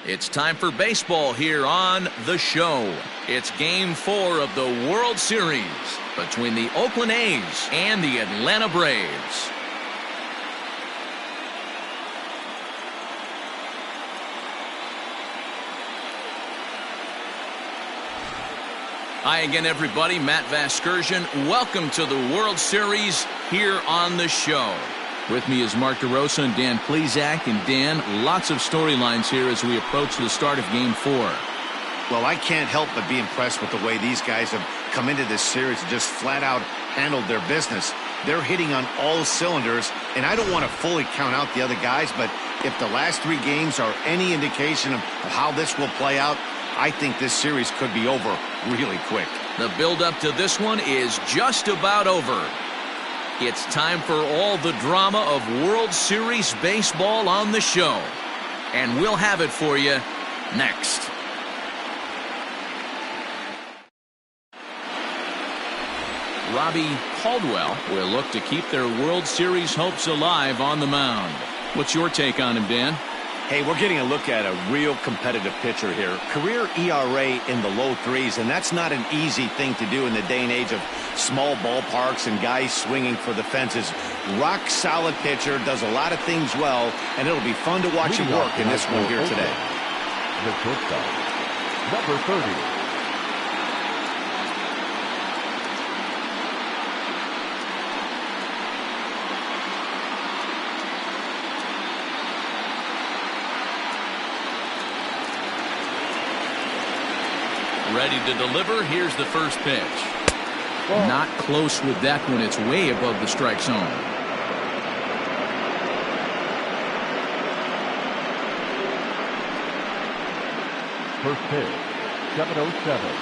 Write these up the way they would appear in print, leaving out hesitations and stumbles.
It's time for baseball here on The Show. It's Game 4 of the World Series between the Oakland A's and the Atlanta Braves. Hi again, everybody. Matt Vasgersian. Welcome to the World Series here on The Show. With me is Mark DeRosa and Dan Plesac. And Dan, lots of storylines here as we approach the start of Game 4. Well, I can't help but be impressed with the way these guys have come into this series and just flat out handled their business. They're hitting on all cylinders, and I don't want to fully count out the other guys, but if the last 3 games are any indication of how this will play out, I think this series could be over really quick. The build-up to this one is just about over. It's time for all the drama of World Series baseball on The Show. And we'll have it for you next. Robbie Caldwell will look to keep their World Series hopes alive on the mound. What's your take on him, Dan? Hey, we're getting a look at a real competitive pitcher here. Career ERA in the low 3s, and that's not an easy thing to do in the day and age of small ballparks and guys swinging for the fences. Rock solid pitcher, does a lot of things well, and it'll be fun to watch him work in this one here today. The shortstop, number 30. Ready to deliver. Here's the first pitch. Not close with that one. It's way above the strike zone. First pitch, 7:07.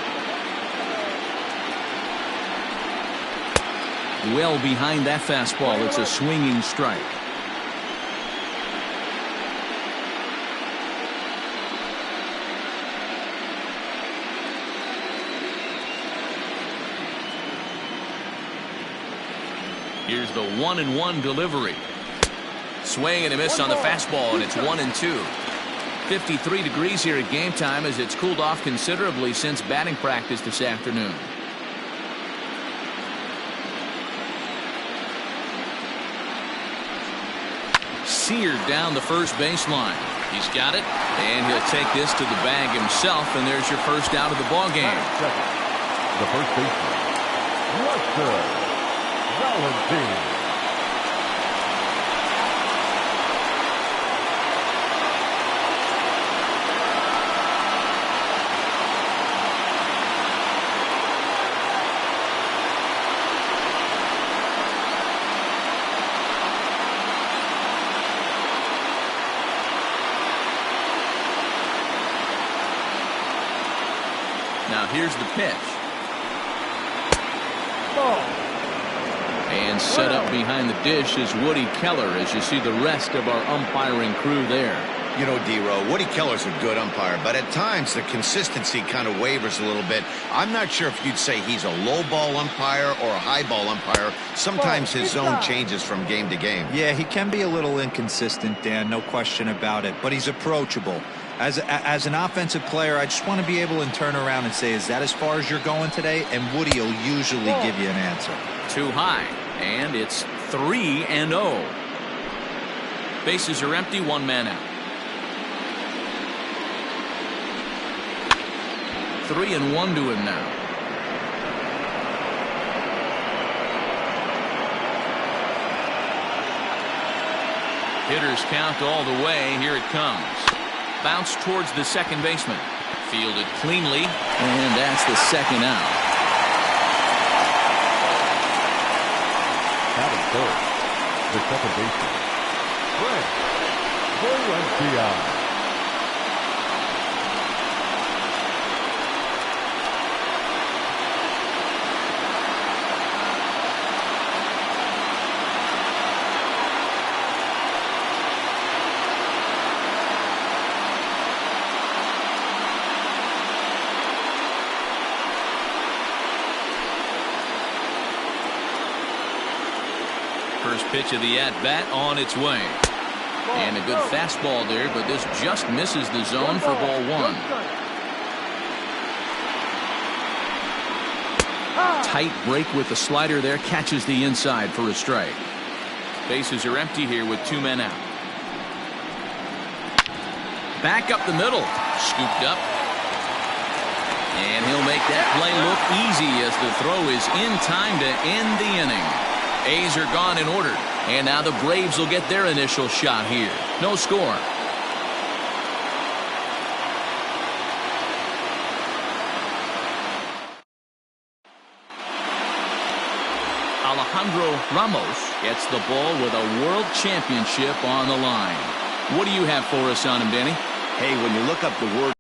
Well behind that fastball. It's a swinging strike. Here's the 1-1 delivery. Swing and a miss on the fastball, and it's 1-2. 53 degrees here at game time as it's cooled off considerably since batting practice this afternoon. Seared down the first baseline. He's got it, and he'll take this to the bag himself, and there's your first out of the ball game. The first baseman, Schuster. Valencia. Now here's the pitch. Ball. And set up behind the dish is Woody Keller as you see the rest of our umpiring crew there. You know, D-Row, Woody Keller's a good umpire, but at times the consistency kind of wavers a little bit. I'm not sure if you'd say he's a low ball umpire or a high ball umpire. Sometimes his zone changes from game to game. Yeah, he can be a little inconsistent, Dan, no question about it, but he's approachable. As an offensive player, I just want to be able to turn around and say, is that as far as you're going today? And Woody will usually give you an answer. Too high, and it's 3-0. Bases are empty, 1 man out. 3-1 to him now. Hitters count all the way. Here it comes. Bounce towards the second baseman. Fielded cleanly, and that's the second out. Batting third, the second baseman, Valencia. First pitch of the at-bat on its way. And a good fastball there, but this just misses the zone for ball one. Tight break with the slider there, catches the inside for a strike. Bases are empty here with 2 men out. Back up the middle, scooped up. And he'll make that play look easy as the throw is in time to end the inning. A's are gone in order. And now the Braves will get their initial shot here. No score. Alejandro Ramos gets the ball with a world championship on the line. What do you have for us on him, Danny? Hey, when you look up the word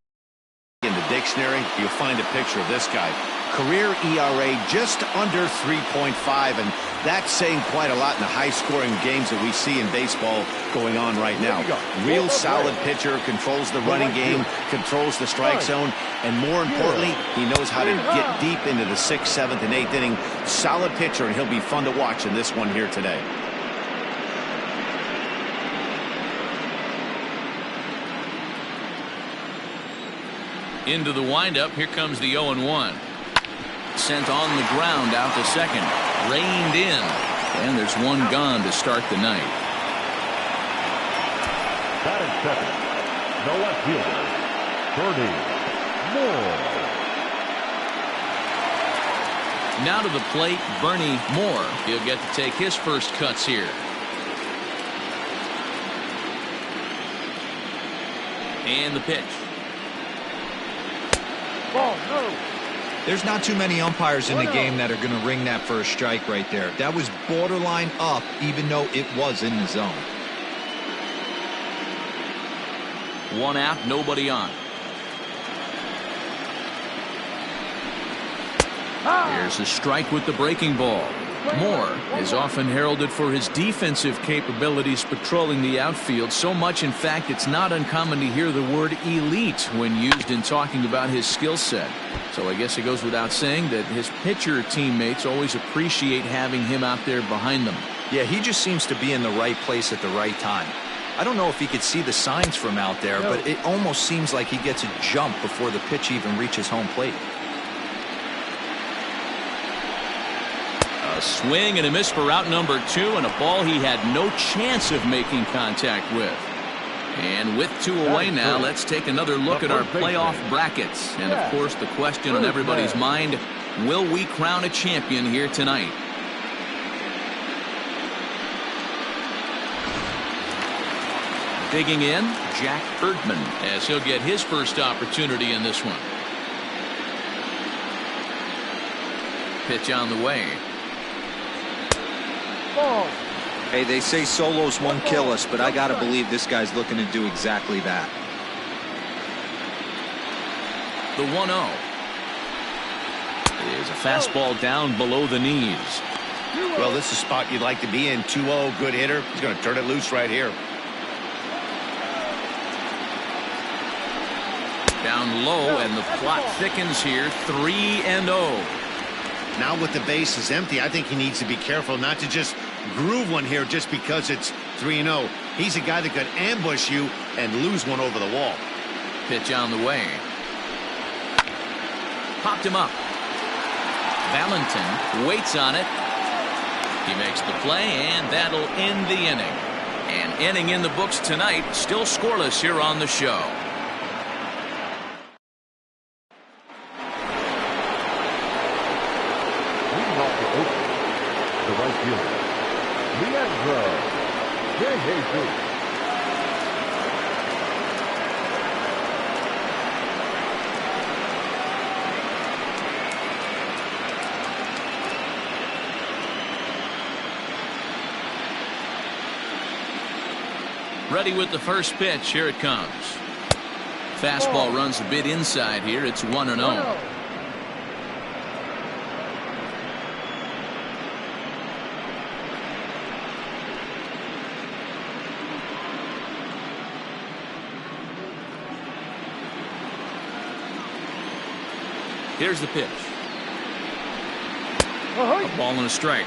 in the dictionary, you'll find a picture of this guy. Career ERA just under 3.5, and that's saying quite a lot in the high-scoring games that we see in baseball going on right now. Real solid pitcher, controls the running game, controls the strike zone, and more importantly, he knows how to get deep into the 6th, 7th, and 8th inning. Solid pitcher, and he'll be fun to watch in this one here today. Into the windup, here comes the 0-1. Sent on the ground out to second. Reined in. And there's one gone to start the night. Batting second, the left fielder, Bernie Moore. Now to the plate, Bernie Moore. He'll get to take his first cuts here. And the pitch. There's not too many umpires in the game that are going to ring that for a strike right there. That was borderline up, even though it was in the zone. 1 out, nobody on. Here's a strike with the breaking ball. Moore is often heralded for his defensive capabilities patrolling the outfield. So much, in fact, it's not uncommon to hear the word elite when used in talking about his skill set. So I guess it goes without saying that his pitcher teammates always appreciate having him out there behind them. Yeah, he just seems to be in the right place at the right time. I don't know if he could see the signs from out there, but it almost seems like he gets a jump before the pitch even reaches home plate. A swing and a miss for out number 2, and a ball he had no chance of making contact with. And with 2 away now, let's take another look at our playoff brackets. And of course, the question on everybody's mind, will we crown a champion here tonight? Digging in, Jack Erdman, as he'll get his first opportunity in this one. Pitch on the way. Hey, they say solos won't kill us, but I gotta believe this guy's looking to do exactly that. The 1-0 is a fastball down below the knees. Well, this is a spot you'd like to be in. 2-0, good hitter. He's going to turn it loose right here. Down low, and the plot thickens here. 3-0. Now with the bases empty, I think he needs to be careful not to just groove one here just because it's 3-0. He's a guy that could ambush you and lose one over the wall. Pitch on the way. Popped him up. Valentin waits on it. He makes the play, and that'll end the inning. An inning in the books tonight, still scoreless here on the show. The right fielder, Leandro De Jesus. Ready with the first pitch. Here it comes. Fastball runs a bit inside here. It's 1-0. Here's the pitch. A ball and a strike.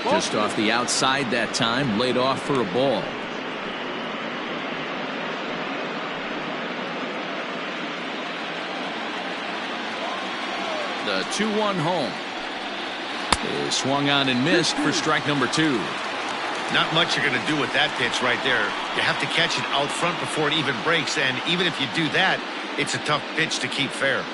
Just off the outside that time, laid off for a ball. The 2-1 home is swung on and missed for strike number 2. Not much you're going to do with that pitch right there. You have to catch it out front before it even breaks, and even if you do that, it's a tough pitch to keep fair.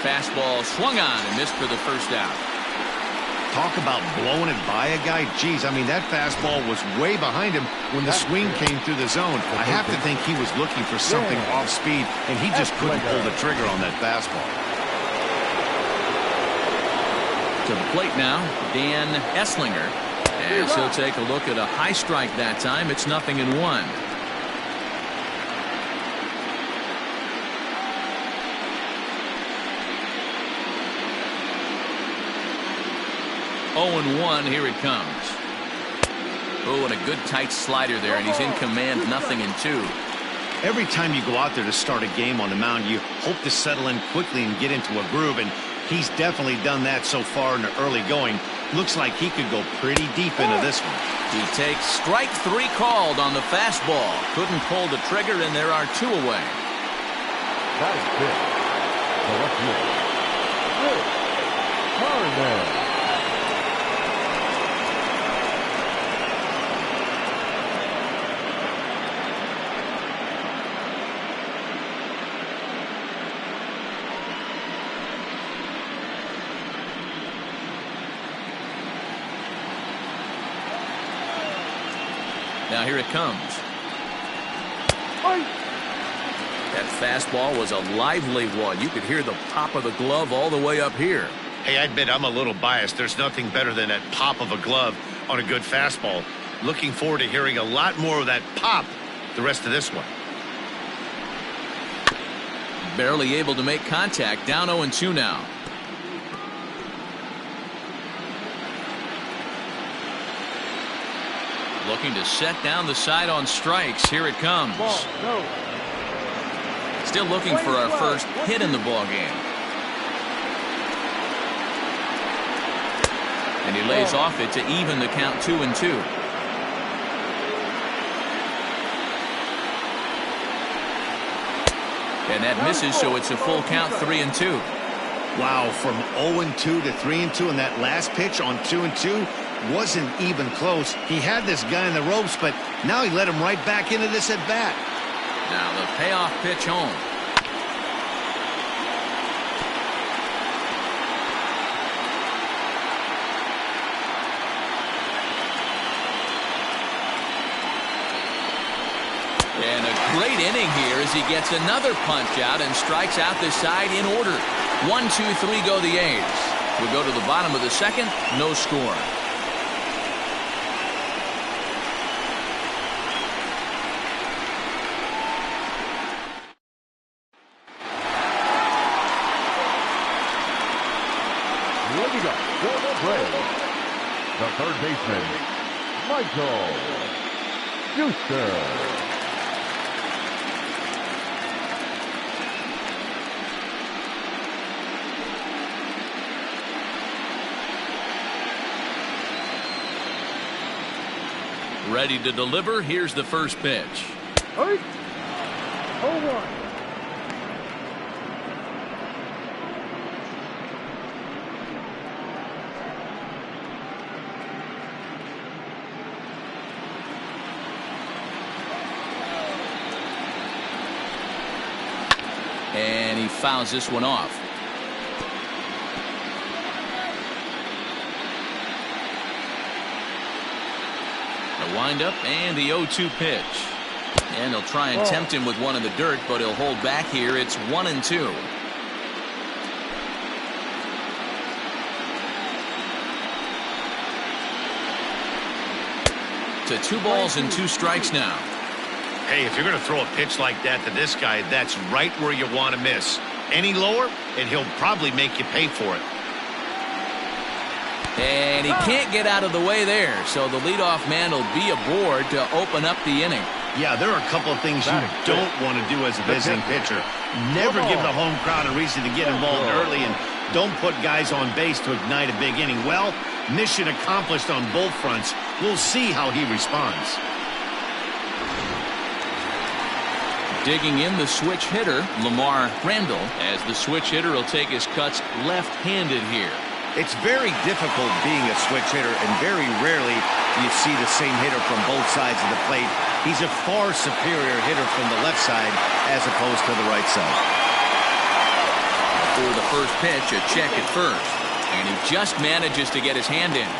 Fastball swung on and missed for the first out. Talk about blowing it by a guy. Geez, I mean, that fastball was way behind him when the swing came through the zone. I have to think he was looking for something off speed, and he just couldn't pull the trigger on that fastball. To the plate now, Dan Esslinger. As he'll take a look at a high strike that time. It's 0-1. 0-1, here it comes. Oh, and a good tight slider there, and he's in command, 0-2. Every time you go out there to start a game on the mound, you hope to settle in quickly and get into a groove, and he's definitely done that so far in the early going. Looks like he could go pretty deep into this one. He takes strike 3 called on the fastball. Couldn't pull the trigger, and there are 2 away. That is big. The left field. Harmon. Now here it comes. That fastball was a lively one. You could hear the pop of the glove all the way up here. Hey, I admit I'm a little biased. There's nothing better than that pop of a glove on a good fastball. Looking forward to hearing a lot more of that pop the rest of this one. Barely able to make contact. Down 0-2 now. Looking to set down the side on strikes. Here it comes. Still looking for our first hit in the ball game. And he lays off it to even the count 2-2. And that misses, so it's a full count, 3-2. Wow, from 0-2 to 3-2, and that last pitch on 2-2 wasn't even close. He had this guy in the ropes, but now he let him right back into this at bat. Now the payoff pitch home. And a great inning here as he gets another punch out and strikes out this side in order. 1, 2, 3 go the A's. We go to the bottom of the second, no score. Leading up for the Braves, the third baseman, Michael Schuster. Ready to deliver. Here's the first pitch. 0-1. And he fouls this one off. The windup and the 0-2 pitch. And he'll try and tempt him with one in the dirt, but he'll hold back here. It's 1-2. To 2 balls and 2 strikes now. Hey, if you're going to throw a pitch like that to this guy, that's right where you want to miss. Any lower, and he'll probably make you pay for it. And he can't get out of the way there, so the leadoff man will be aboard to open up the inning. Yeah, there are a couple of things you don't want to do as a visiting pitcher. Never give the home crowd a reason to get involved early, and don't put guys on base to ignite a big inning. Well, mission accomplished on both fronts. We'll see how he responds. Digging in the switch hitter, Lamar Randall, as the switch hitter will take his cuts left-handed here. It's very difficult being a switch hitter, and very rarely do you see the same hitter from both sides of the plate. He's a far superior hitter from the left side as opposed to the right side. For the first pitch, a check at first, and he just manages to get his hand in.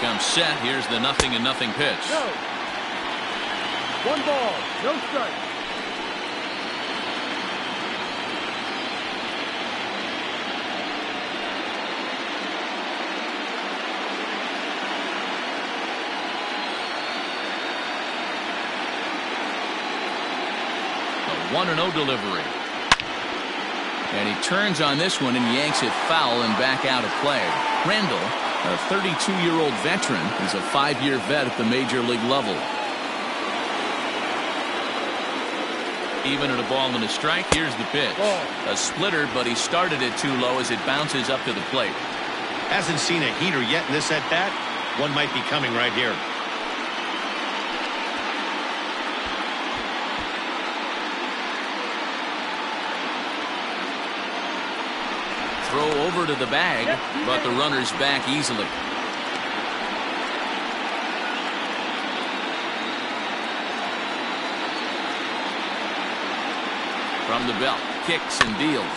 Comes set. Here's the 0-0 pitch. No. 1 ball, no strike. A 1-0 delivery. And he turns on this one and yanks it foul and back out of play. Randall, a 32-year-old veteran, is a 5-year vet at the major league level. Even at a ball and a strike, here's the pitch. A splitter, but he started it too low as it bounces up to the plate. Hasn't seen a heater yet in this at-bat. One might be coming right here. Throw over to the bag, but the runner's back easily. From the belt, kicks and deals.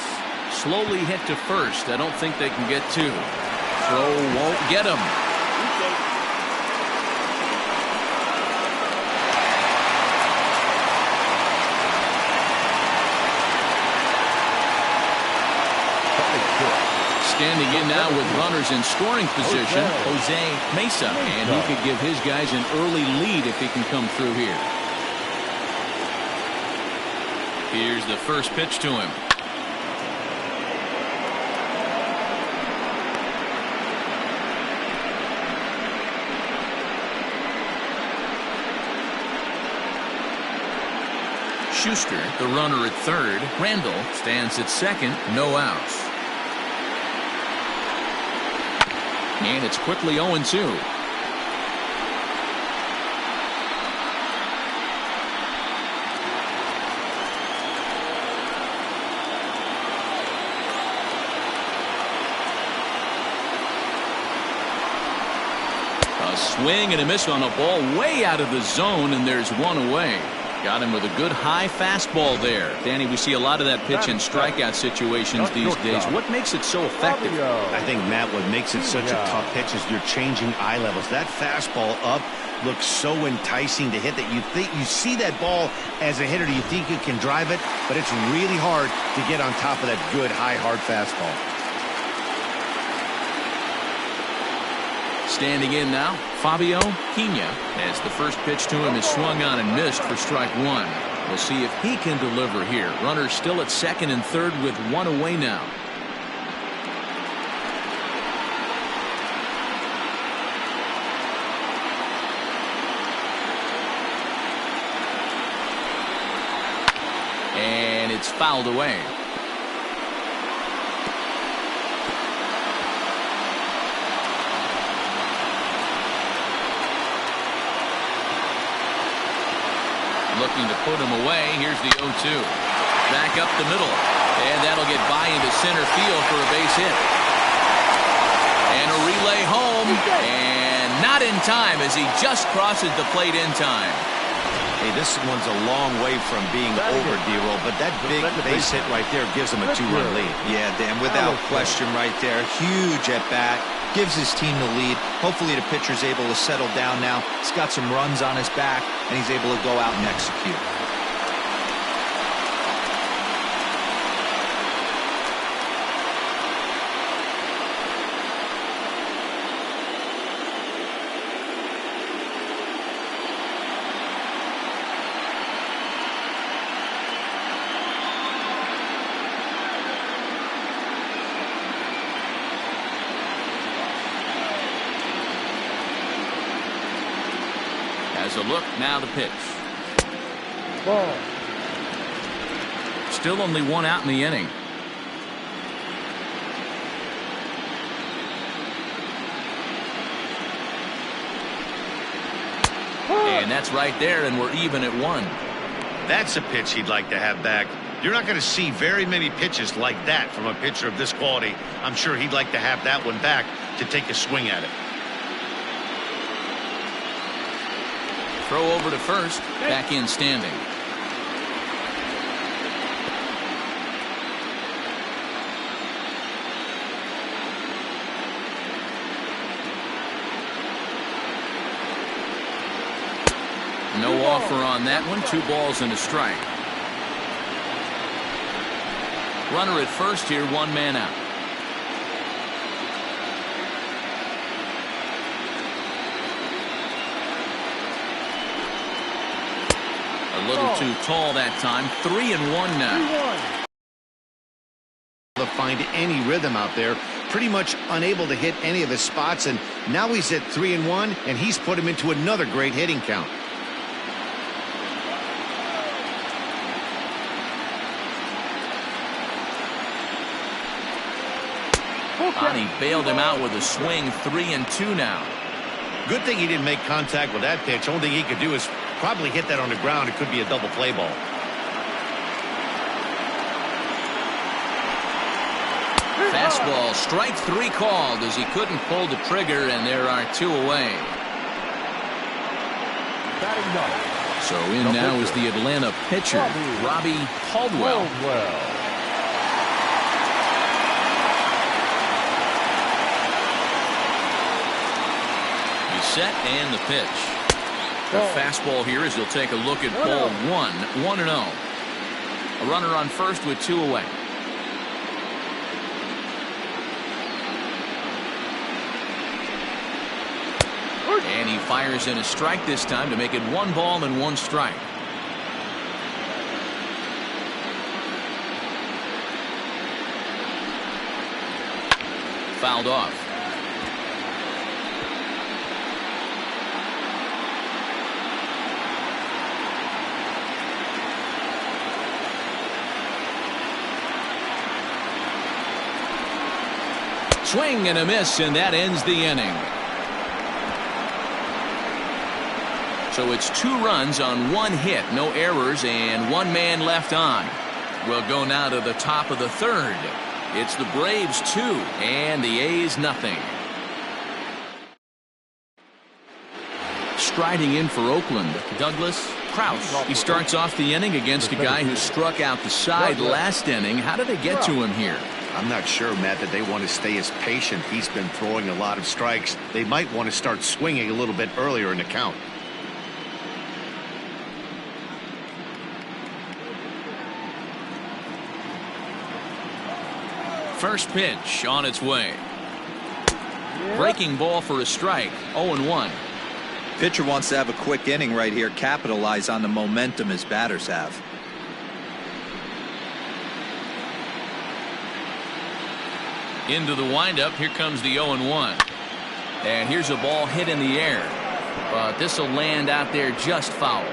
Slowly hit to first. I don't think they can get 2. Throw won't get him. Standing in now with runners in scoring position, Jose Mesa. And he could give his guys an early lead if he can come through here. Here's the first pitch to him. Schuster, the runner at third. Randall stands at second, no outs. And it's quickly 0-2. A swing and a miss on a ball way out of the zone, and there's one away. Got him with a good high fastball there. Danny, we see a lot of that pitch in strikeout situations these days. What makes it so effective? I think, Matt, what makes it such a tough pitch is you're changing eye levels. That fastball up looks so enticing to hit that you see that ball as a hitter, you think you can drive it, but it's really hard to get on top of that good high hard fastball. Standing in now, Fabio Pena, as the first pitch to him is swung on and missed for strike 1. We'll see if he can deliver here. Runners still at second and third with 1 away now. And it's fouled away. Looking to put him away. Here's the 0-2. Back up the middle. And that'll get by into center field for a base hit. And a relay home. And not in time as he just crosses the plate in time. Hey, this one's a long way from being over, D-roll, but that big base hit right there gives him a 2-run lead. Yeah, Dan, without question right there. Huge at bat. Gives his team the lead. Hopefully the pitcher's able to settle down now. He's got some runs on his back, and he's able to go out and execute. Has a look, now the pitch. Ball. Still only one out in the inning. And that's right there, and we're even at 1. That's a pitch he'd like to have back. You're not going to see very many pitches like that from a pitcher of this quality. I'm sure he'd like to have that one back to take a swing at it. Throw over to first, back in standing. No offer on that one. 2 balls and a strike. Runner at first here, 1 man out. A little too tall that time. 3-1 now. To find any rhythm out there, pretty much unable to hit any of his spots, and now he's at 3-1, and he's put him into another great hitting count. He bailed him out with a swing. 3-2 now. Good thing he didn't make contact with that pitch. Only thing he could do is probably hit that on the ground. It could be a double play ball. Fastball, strike 3 called as he couldn't pull the trigger, and there are 2 away. So in now is the Atlanta pitcher, Robbie Caldwell. Set and the pitch. The fastball here as he'll take a look at ball 1. 1-0. A runner on first with 2 away. And he fires in a strike this time to make it 1 ball and 1 strike. Fouled off. Swing and a miss, and that ends the inning. So it's 2 runs on 1 hit, no errors, and 1 man left on. We'll go now to the top of the 3rd. It's the Braves 2 and the A's nothing. Striding in for Oakland, Douglas Krause. He starts off the inning against a guy who struck out the side last inning. How did they get to him here? I'm not sure, Matt, that they want to stay as patient. He's been throwing a lot of strikes. They might want to start swinging a little bit earlier in the count. First pitch on its way. Breaking ball for a strike. 0-1. Pitcher wants to have a quick inning right here, capitalize on the momentum his batters have. Into the windup. Here comes the 0-1. And here's a ball hit in the air. But this will land out there just foul.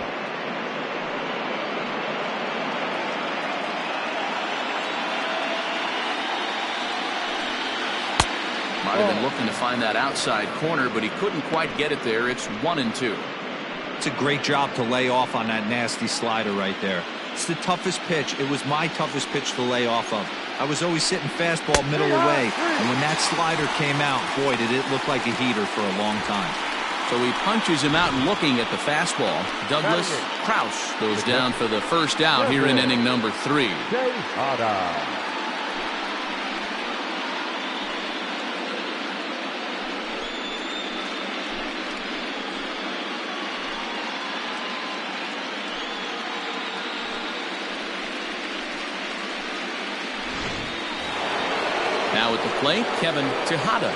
Might have been looking to find that outside corner, but he couldn't quite get it there. It's 1-2. It's a great job to lay off on that nasty slider right there. It's the toughest pitch. It was my toughest pitch to lay off of. I was always sitting fastball middle away, and when that slider came out, boy, did it look like a heater for a long time. So he punches him out looking at the fastball. Douglas Krause goes down for the first out here in inning number 3. Now at the plate, Kevin Tejada.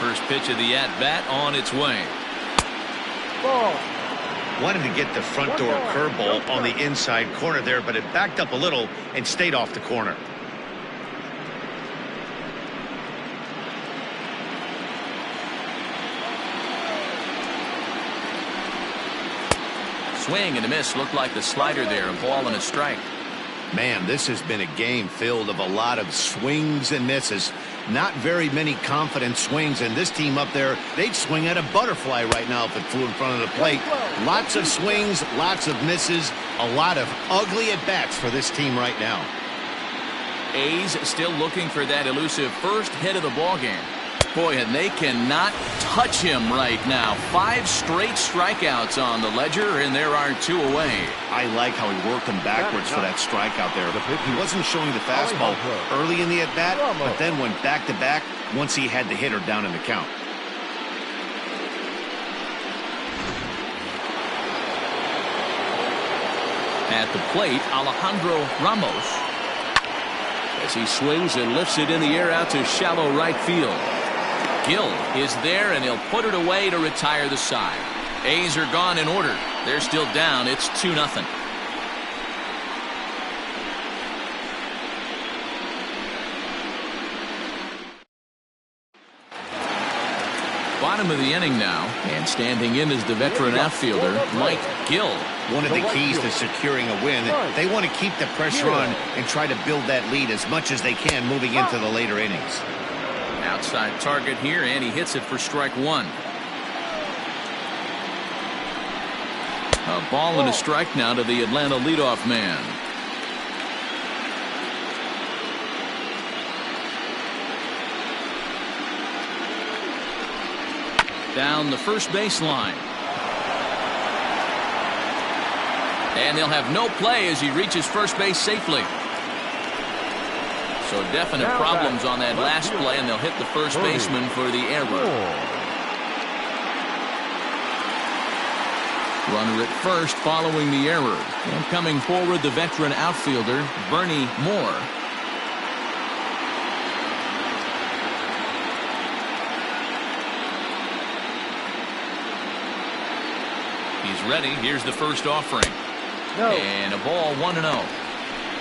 First pitch of the at-bat on its way. Ball. Wanted to get the front door curveball on the inside corner there, but it backed up a little and stayed off the corner. swing and a miss. Looked like the slider there. A ball and a strike. Man, this has been a game filled of a lot of swings and misses. Not very many confident swings, and this team up there, they'd swing at a butterfly right now if it flew in front of the plate. Lots of swings, lots of misses, a lot of ugly at-bats for this team right now. A's still looking for that elusive first hit of the ball game. Boy, and they cannot touch him right now. 5 straight strikeouts on the ledger, and there are 2 away. I like how he worked him backwards for that strikeout there. He wasn't showing the fastball early in the at-bat, but then went back-to-back once he had the hitter down in the count. At the plate, Alejandro Ramos, as he swings and lifts it in the air out to shallow right field. Gill is there, and he'll put it away to retire the side. A's are gone in order. They're still down. It's 2-0. Bottom of the inning now, and standing in is the veteran outfielder, Mike Gill. One of the keys to securing a win, they want to keep the pressure on and try to build that lead as much as they can moving into the later innings. Outside target here, and he hits it for strike 1. A ball and a strike now to the Atlanta leadoff man. Down the first baseline. And they'll have no play as he reaches first base safely. So definite problems on that last play, and they'll hit the first baseman for the error. Runner at first following the error. And coming forward, the veteran outfielder, Bernie Moore. He's ready. Here's the first offering. And a ball, 1-0.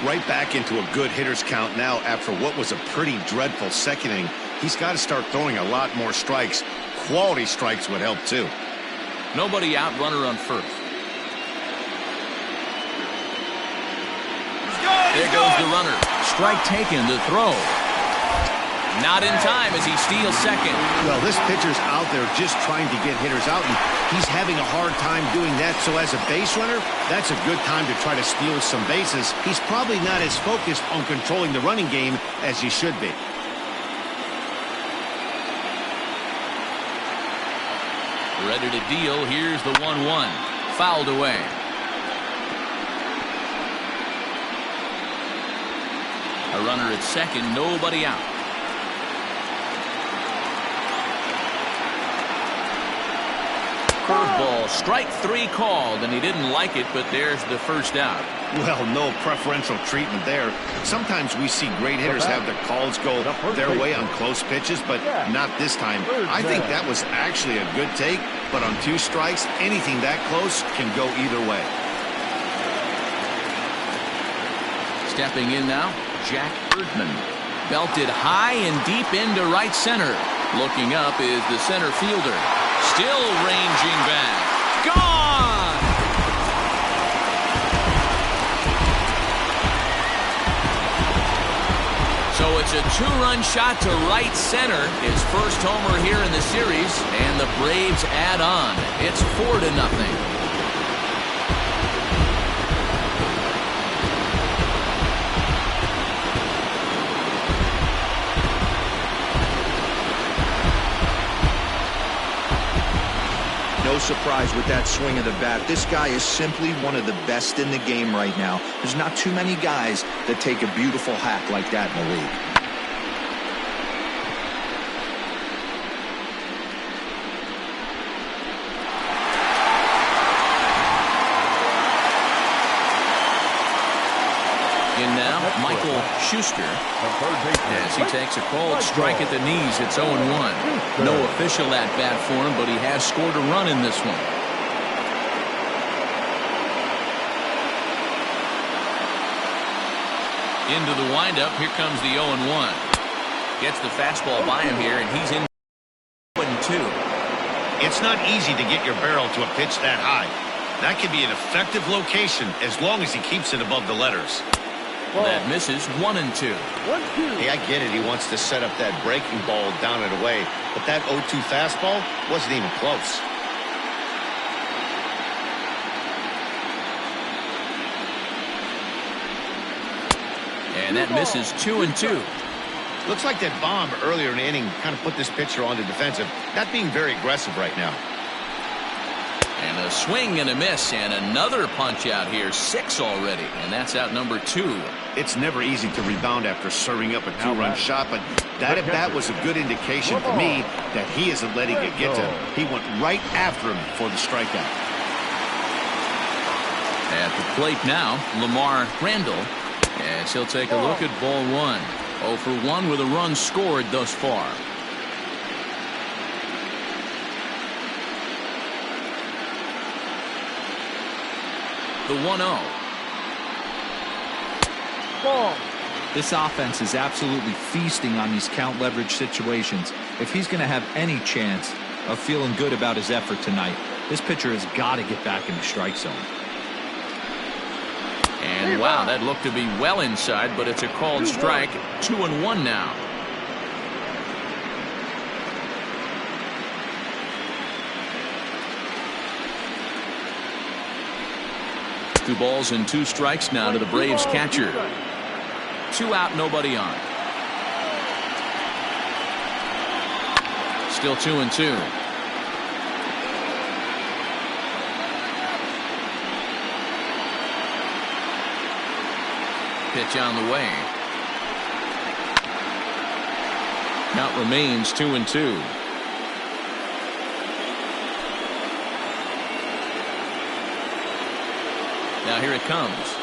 Right back into a good hitter's count now after what was a pretty dreadful second inning. He's got to start throwing a lot more strikes. Quality strikes would help too. Nobody out, runner on first. There goes the runner. Strike taken, the throw. Not in time as he steals second. Well, this pitcher's out there just trying to get hitters out, and he's having a hard time doing that. So as a base runner, that's a good time to try to steal some bases. He's probably not as focused on controlling the running game as he should be. Ready to deal. Here's the 1-1. Fouled away. A runner at second, nobody out. Curveball, strike 3 called, and he didn't like it, but there's the first out. Well, no preferential treatment there. Sometimes we see great hitters have their calls go their way on close pitches, but not this time. I think that was actually a good take, but on 2 strikes, anything that close can go either way. Stepping in now, Jack Erdman. Belted high and deep into right center. Looking up is the center fielder. Still ranging back. Gone! So it's a 2-run shot to right center. His first homer here in the series, and the Braves add on. It's 4-0. No surprise with that swing of the bat. This guy is simply one of the best in the game right now. There's not too many guys that take a beautiful hack like that in the league. In now, Michael Schuster, as he takes a called strike at the knees. It's 0-1. No official at-bat for him, but he has scored a run in this one. Into the windup. Here comes the 0-1. Gets the fastball by him here, and he's in 0-2. It's not easy to get your barrel to a pitch that high. That could be an effective location as long as he keeps it above the letters. That misses 1-2. 1-2. Hey, I get it. He wants to set up that breaking ball down and away, but that 0-2 fastball wasn't even close. And that misses 2-2. Looks like that bomb earlier in the inning kind of put this pitcher on the defensive, not being very aggressive right now. And a swing and a miss, and another punch out here, 6 already, and that's out number 2. It's never easy to rebound after serving up a 2-run shot, but that at-bat was a good indication for me that he isn't letting it get to him. He went right after him for the strikeout. At the plate now, Lamar Randall, as he'll take a look at ball 1. 0 for 1 with a run scored thus far. The 1-0. Ball. This offense is absolutely feasting on these count leverage situations. If he's going to have any chance of feeling good about his effort tonight, this pitcher has got to get back in the strike zone. And wow, that looked to be well inside, but it's a called strike. 2-1 now. Two balls and 2 strikes now to the Braves catcher. 2 out, nobody on. Still 2-2. Pitch on the way. Count remains 2-2. Now here it comes.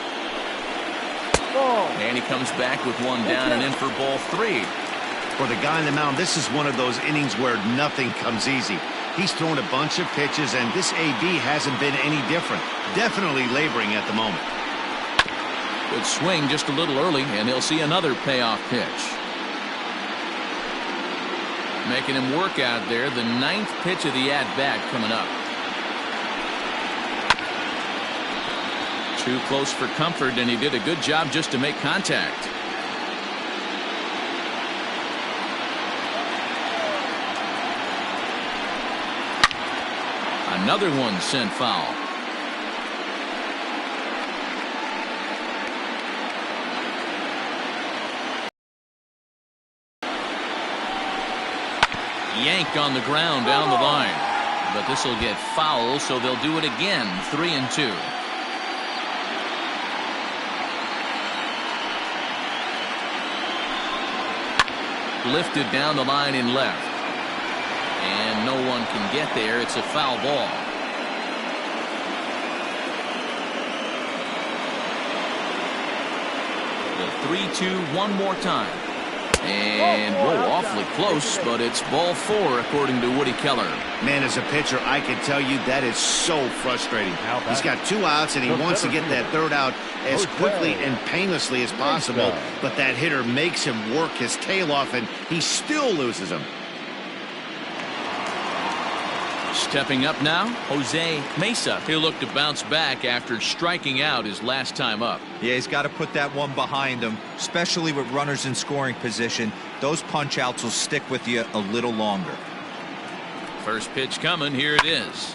Ball. And he comes back with 1 down and in for ball 3. For the guy on the mound, this is one of those innings where nothing comes easy. He's thrown a bunch of pitches, and this AB hasn't been any different. Definitely laboring at the moment. Good swing just a little early, and he'll see another payoff pitch. Making him work out there. The 9th pitch of the at-bat coming up. Too close for comfort, and he did a good job just to make contact. Another one sent foul. Yanked on the ground down the line, but this will get foul, so they'll do it again. 3-2. Lifted down the line in left, and no one can get there. It's a foul ball. The 3-2 one more time. And whoa, awfully close, but it's ball 4 according to Woody Keller. Man, as a pitcher, I can tell you that is so frustrating. He's got 2 outs, and he wants to get that 3rd out as quickly and painlessly as possible, but that hitter makes him work his tail off, and he still loses him. Stepping up now, Jose Mesa. He'll look to bounce back after striking out his last time up. Yeah, he's got to put that one behind him, especially with runners in scoring position. Those punch outs will stick with you a little longer. First pitch coming. Here it is.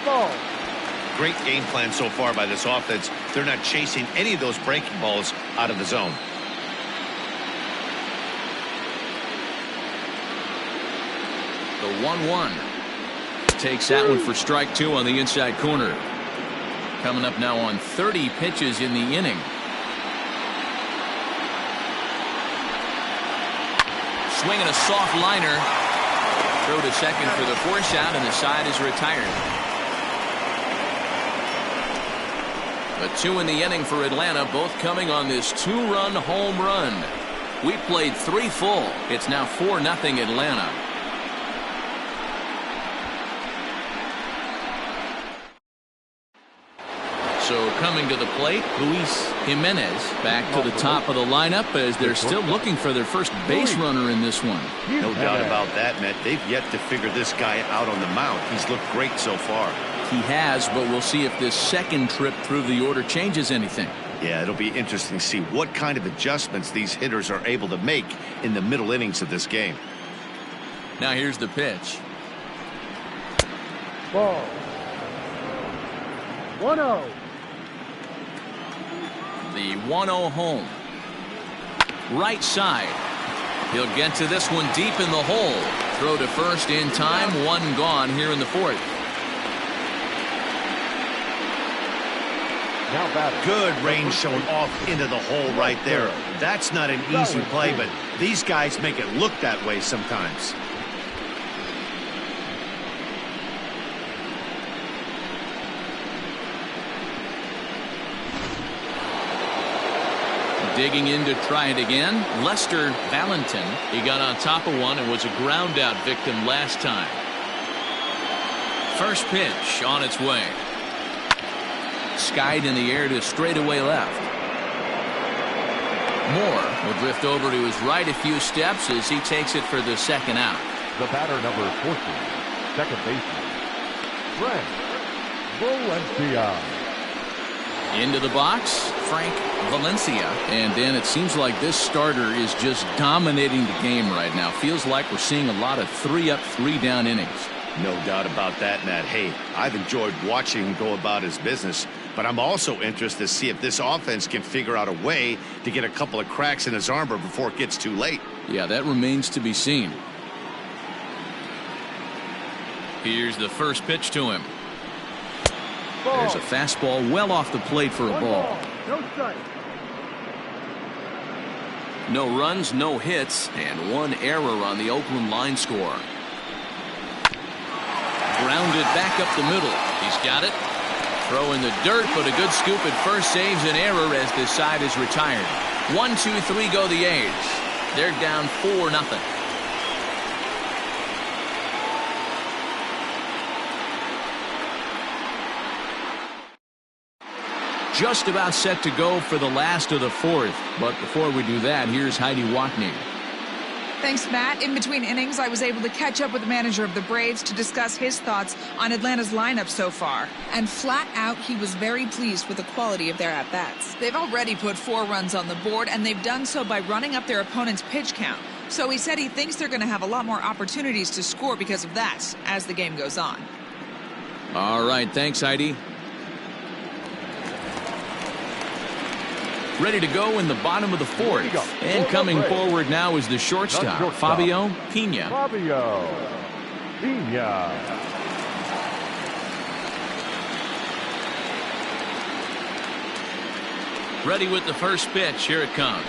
Ball. Great game plan so far by this offense. They're not chasing any of those breaking balls out of the zone. The 1-1. Takes that one for strike 2 on the inside corner. Coming up now on 30 pitches in the inning. Swinging a soft liner. Throw to second for the force out, and the side is retired. But 2 in the inning for Atlanta, both coming on this 2-run home run. We played 3 full. It's now 4-0 Atlanta. So coming to the plate, Luis Jimenez back to the top of the lineup as they're still looking for their first base runner in this one. No doubt about that, Matt. They've yet to figure this guy out on the mound. He's looked great so far. He has, but we'll see if this second trip through the order changes anything. Yeah, it'll be interesting to see what kind of adjustments these hitters are able to make in the middle innings of this game. Now here's the pitch. Ball. 1-0. The 1-0 home. Right side. He'll get to this one deep in the hole. Throw to first in time. One gone here in the fourth. Good range showing off into the hole right there. That's not an easy play, but these guys make it look that way sometimes. Digging in to try it again. Lester Valentin. He got on top of one and was a ground out victim last time. First pitch on its way. Skied in the air to straightaway left. Moore will drift over to his right a few steps as he takes it for the second out. The batter, number 14, second baseman, Valencia. Into the box, Frank Valencia. And Dan, it seems like this starter is just dominating the game right now. Feels like we're seeing a lot of 3-up, 3-down innings. No doubt about that, Matt. Hey, I've enjoyed watching him go about his business, but I'm also interested to see if this offense can figure out a way to get a couple of cracks in his armor before it gets too late. Yeah, that remains to be seen. Here's the first pitch to him. There's a fastball well off the plate for a ball. No strike. No runs, no hits, and one error on the Oakland line score. Grounded back up the middle. He's got it. Throw in the dirt, but a good scoop at first saves an error as this side is retired. 1, 2, 3 go the A's. They're down 4-0. Just about set to go for the last of the fourth. But before we do that, here's Heidi Watney. Thanks, Matt. In between innings, I was able to catch up with the manager of the Braves to discuss his thoughts on Atlanta's lineup so far. And flat out, he was very pleased with the quality of their at-bats. They've already put 4 runs on the board, and they've done so by running up their opponent's pitch count. So he said he thinks they're going to have a lot more opportunities to score because of that as the game goes on. All right, thanks, Heidi. Ready to go in the bottom of the fourth. And coming forward now is the shortstop, Fabio Pena. Ready with the first pitch. Here it comes.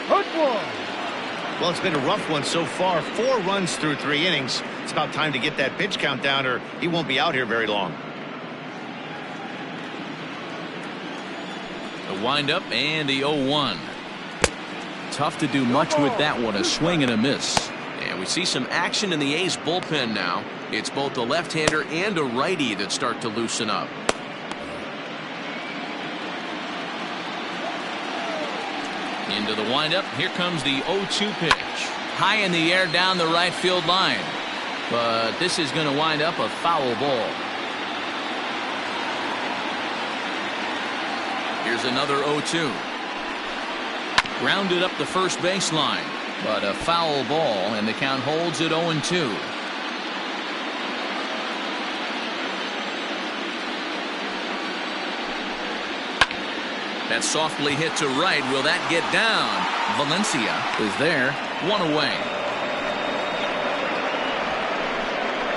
Well, it's been a rough one so far. 4 runs through 3 innings. It's about time to get that pitch count down or he won't be out here very long. The windup and the 0-1. Tough to do much with that one. A swing and a miss. And we see some action in the A's bullpen now. It's both a left-hander and a righty that start to loosen up. Into the windup. Here comes the 0-2 pitch. High in the air down the right field line. But this is going to wind up a foul ball. Here's another 0-2. Grounded up the first baseline, but a foul ball, and the count holds at 0-2. That's softly hit to right. Will that get down? Valencia is there. 1 away.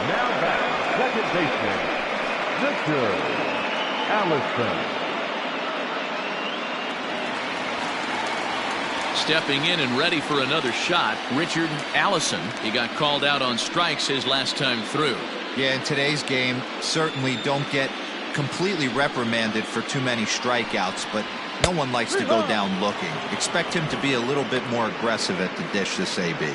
Now back, second baseman, Victor Allison. Stepping in and ready for another shot, Richard Allison. He got called out on strikes his last time through. Yeah, in today's game, certainly don't get completely reprimanded for too many strikeouts, but no one likes to go down looking. Expect him to be a little bit more aggressive at the dish this AB.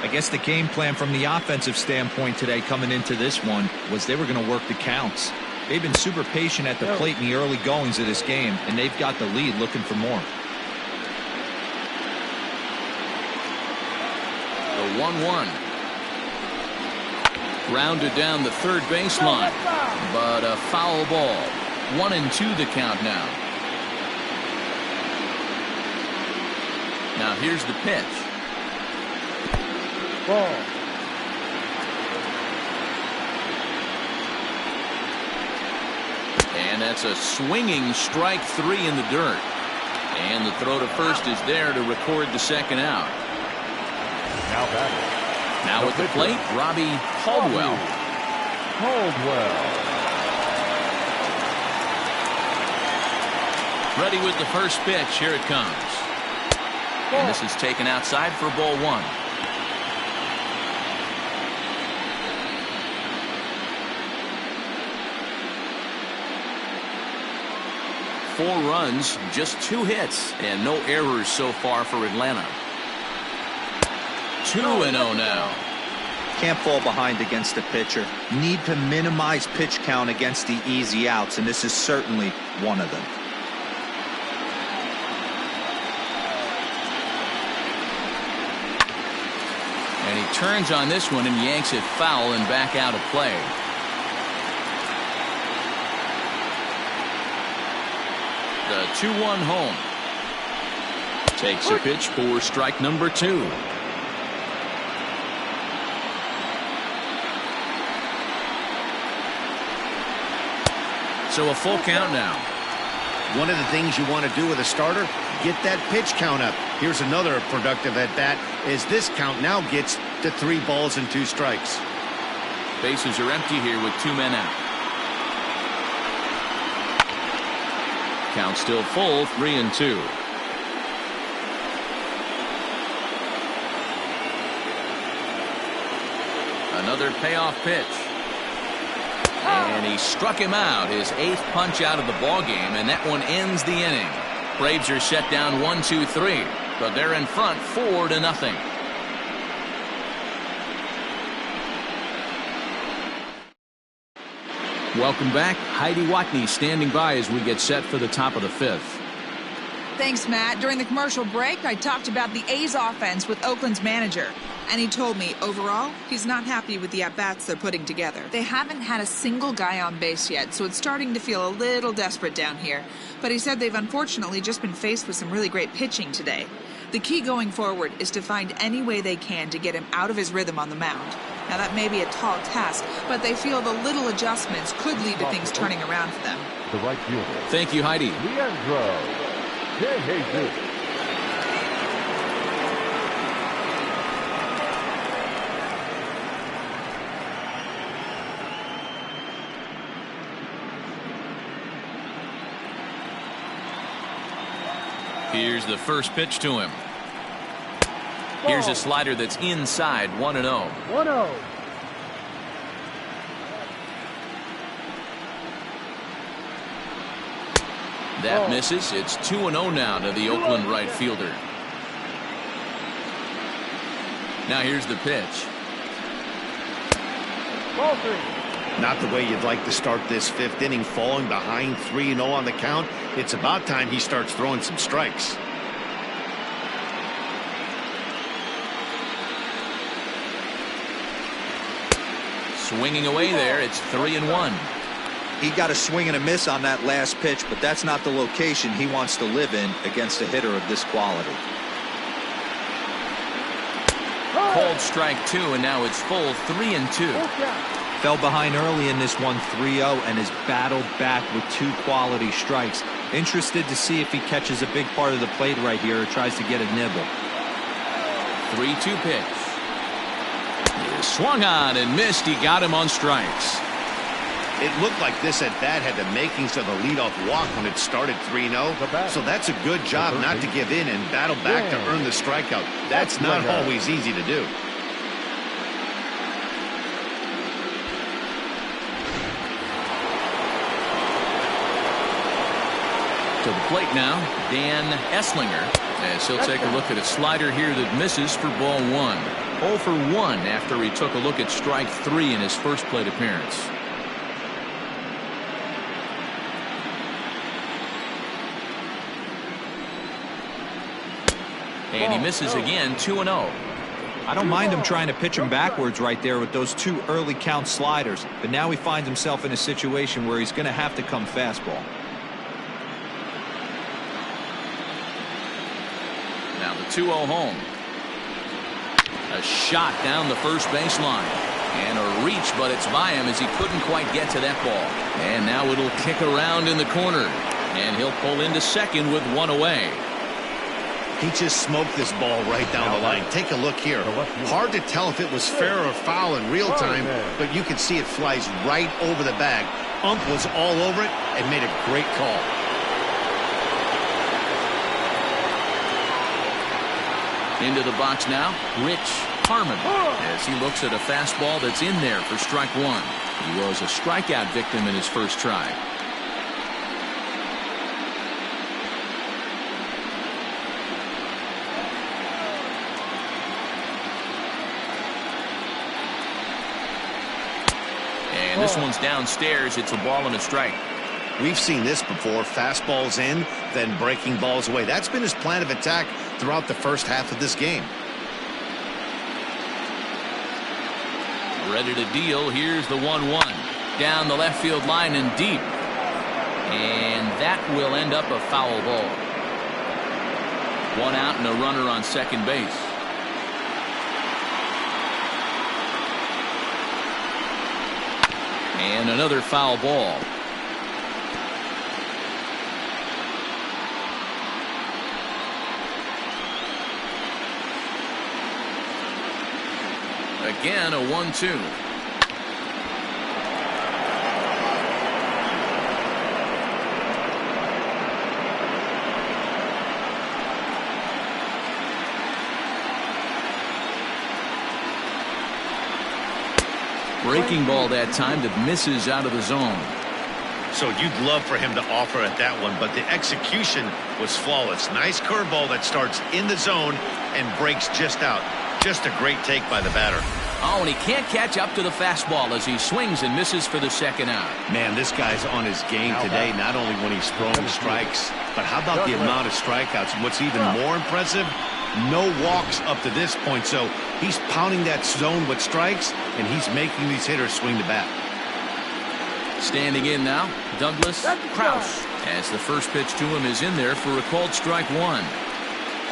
I guess the game plan from the offensive standpoint today coming into this one was they were going to work the counts. They've been super patient at the plate in the early goings of this game, and they've got the lead looking for more. The 1-1. Grounded down the third baseline, but a foul ball. 1-2 the count now. Now here's the pitch. Ball. And that's a swinging strike 3 in the dirt. And the throw to first is there to record the second out. Now batting. Now at the plate, Robbie Caldwell. Ready with the first pitch. Here it comes. And this is taken outside for ball 1. Four runs, just 2 hits, and no errors so far for Atlanta. 2-0 now. Can't fall behind against the pitcher. Need to minimize pitch count against the easy outs, and this is certainly one of them. And he turns on this one and yanks it foul and back out of play. The 2-1 home. Takes a pitch for strike number 2. So a full count now. One of the things you want to do with a starter, get that pitch count up. Here's another productive at bat as this count now gets to 3 balls and 2 strikes. Bases are empty here with 2 men out. Count still full, 3-2. Another payoff pitch. And he struck him out, his 8th punch out of the ball game, and that one ends the inning. Braves are set down 1-2-3, but they're in front 4-0. Welcome back. Heidi Watney standing by as we get set for the top of the 5th. Thanks, Matt. During the commercial break, I talked about the A's offense with Oakland's manager. And he told me, overall, he's not happy with the at-bats they're putting together. They haven't had a single guy on base yet, so it's starting to feel a little desperate down here. But he said they've unfortunately just been faced with some really great pitching today. The key going forward is to find any way they can to get him out of his rhythm on the mound. Now, that may be a tall task, but they feel the little adjustments could lead to things turning around for them. The right fielder. Thank you, Heidi. Leandro De Jesus. Here's the first pitch to him. Here's a slider that's inside, 1-0. 1-0. That misses. It's 2-0 now to the Oakland right fielder. Now here's the pitch. Ball 3. Not the way you'd like to start this 5th inning, falling behind 3-0 on the count. It's about time he starts throwing some strikes. Swinging away there. It's 3-1. He got a swing and a miss on that last pitch, but that's not the location he wants to live in against a hitter of this quality. Called strike 2, and now it's full, 3-2. Fell behind early in this one, 3-0, and has battled back with 2 quality strikes. Interested to see if he catches a big part of the plate right here or tries to get a nibble. 3-2 pitch. He swung on and missed. He got him on strikes. It looked like this at bat had the makings of a leadoff walk when it started 3-0. So that's a good job not to give in and battle back to earn the strikeout. That's not always easy to do. To the plate now, Dan Esslinger, as he'll take a look at a slider here that misses for ball 1. 0 for 1 after he took a look at strike 3 in his first plate appearance. And he misses again, 2-0. I don't mind him trying to pitch him backwards right there with those 2 early count sliders, but now he finds himself in a situation where he's going to have to come fastball. Now the 2-0 home. A shot down the first baseline. And a reach, but it's by him as he couldn't quite get to that ball. And now it'll kick around in the corner. And he'll pull into second with 1 away. He just smoked this ball right down the line. Take a look here. Hard to tell if it was fair or foul in real time, but you can see it flies right over the bag. Ump was all over it and made a great call. Into the box now, Rich Harmon, as he looks at a fastball that's in there for strike 1. He was a strikeout victim in his first try. And this one's downstairs. It's a ball and a strike. We've seen this before. Fastballs in, then breaking balls away. That's been his plan of attack throughout the first half of this game. Ready to deal. Here's the 1-1. Down the left field line and deep. And that will end up a foul ball. 1 out and a runner on second base. And another foul ball. Again, a 1-2. Breaking ball that time that misses out of the zone. So you'd love for him to offer at that one, but the execution was flawless. Nice curveball that starts in the zone and breaks just out. Just a great take by the batter. Oh, and he can't catch up to the fastball as he swings and misses for the second out. Man, this guy's on his game today, not only when he's throwing strikes, but how about the amount of strikeouts? And what's even more impressive, no walks up to this point. So he's pounding that zone with strikes, and he's making these hitters swing the bat. Standing in now, Douglas Krause, as the first pitch to him is in there for a called strike 1.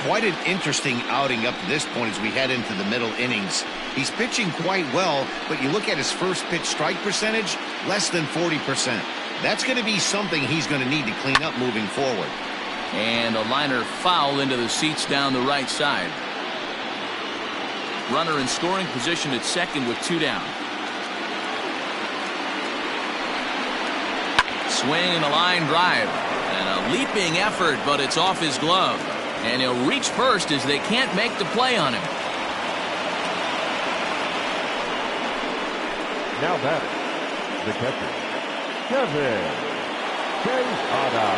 Quite an interesting outing up to this point as we head into the middle innings. He's pitching quite well, but you look at his first pitch strike percentage, less than 40%. That's going to be something he's going to need to clean up moving forward. And a liner foul into the seats down the right side. Runner in scoring position at second with 2 down. Swing and a line drive. And a leaping effort, but it's off his glove. And he'll reach first as they can't make the play on him. Now batting, the catcher, Kevin Tejada.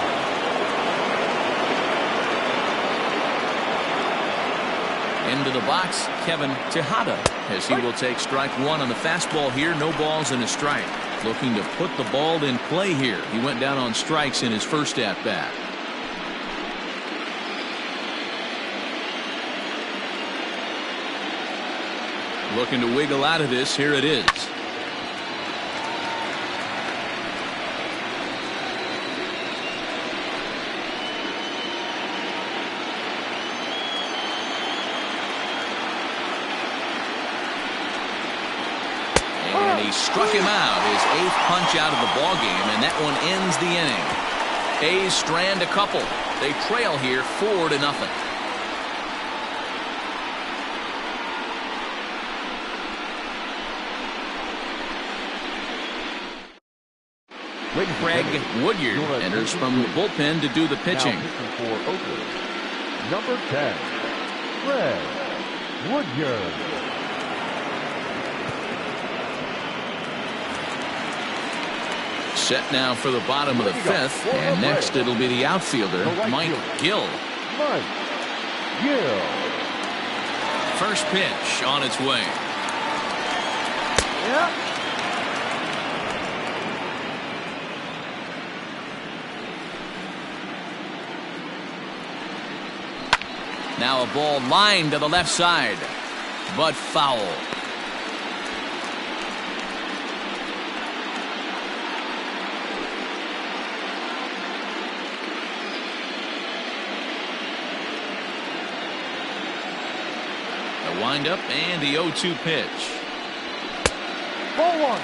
Into the box, Kevin Tejada, as he will take strike 1 on the fastball here. No balls and a strike. Looking to put the ball in play here. He went down on strikes in his first at-bat. Looking to wiggle out of this. Here it is. And he struck him out, his 8th punch out of the ballgame, and that one ends the inning. A's strand a couple. They trail here 4-0. Craig Woodyard enters from the bullpen to do the pitching. Now for Oakland, number 10, Craig Woodyard. Set now for the bottom of the 5th, and next it'll be the outfielder, Mike Gill. Mike Gill. First pitch on its way. Yep. Now a ball lined to the left side, but foul. The windup and the 0-2 pitch. Ball one.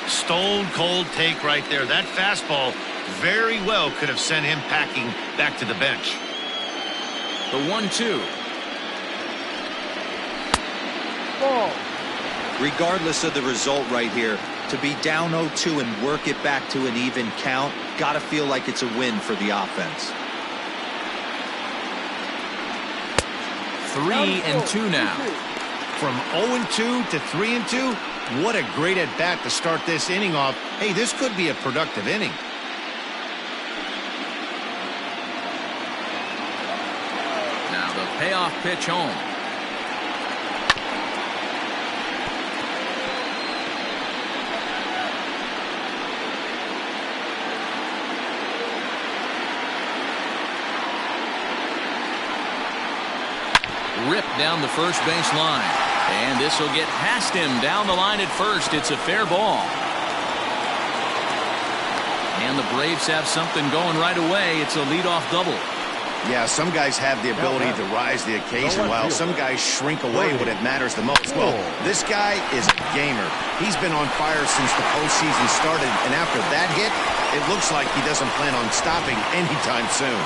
Stone cold take right there. That fastball very well could have sent him packing back to the bench. The 1-2. Ball. Regardless of the result right here, to be down 0-2 and work it back to an even count, gotta feel like it's a win for the offense. 3-2 now. From 0-2 to 3-2, what a great at bat to start this inning off. Hey, this could be a productive inning. Now the payoff pitch home. Ripped down the first base line. And this will get past him down the line at first. It's a fair ball. And the Braves have something going right away. It's a leadoff double. Yeah, some guys have the ability to rise the occasion while some guys shrink away when it matters the most. Well, this guy is a gamer. He's been on fire since the postseason started, and after that hit, it looks like he doesn't plan on stopping anytime soon.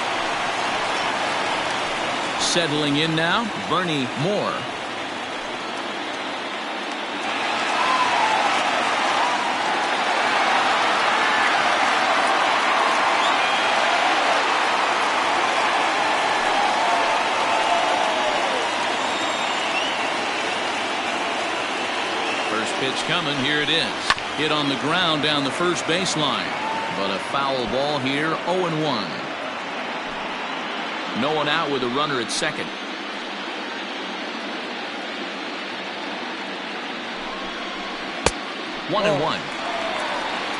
Settling in now, Bernie Moore. First pitch coming. Here it is. Hit on the ground down the first baseline. But a foul ball here, 0-1. No one out with a runner at second. One and one.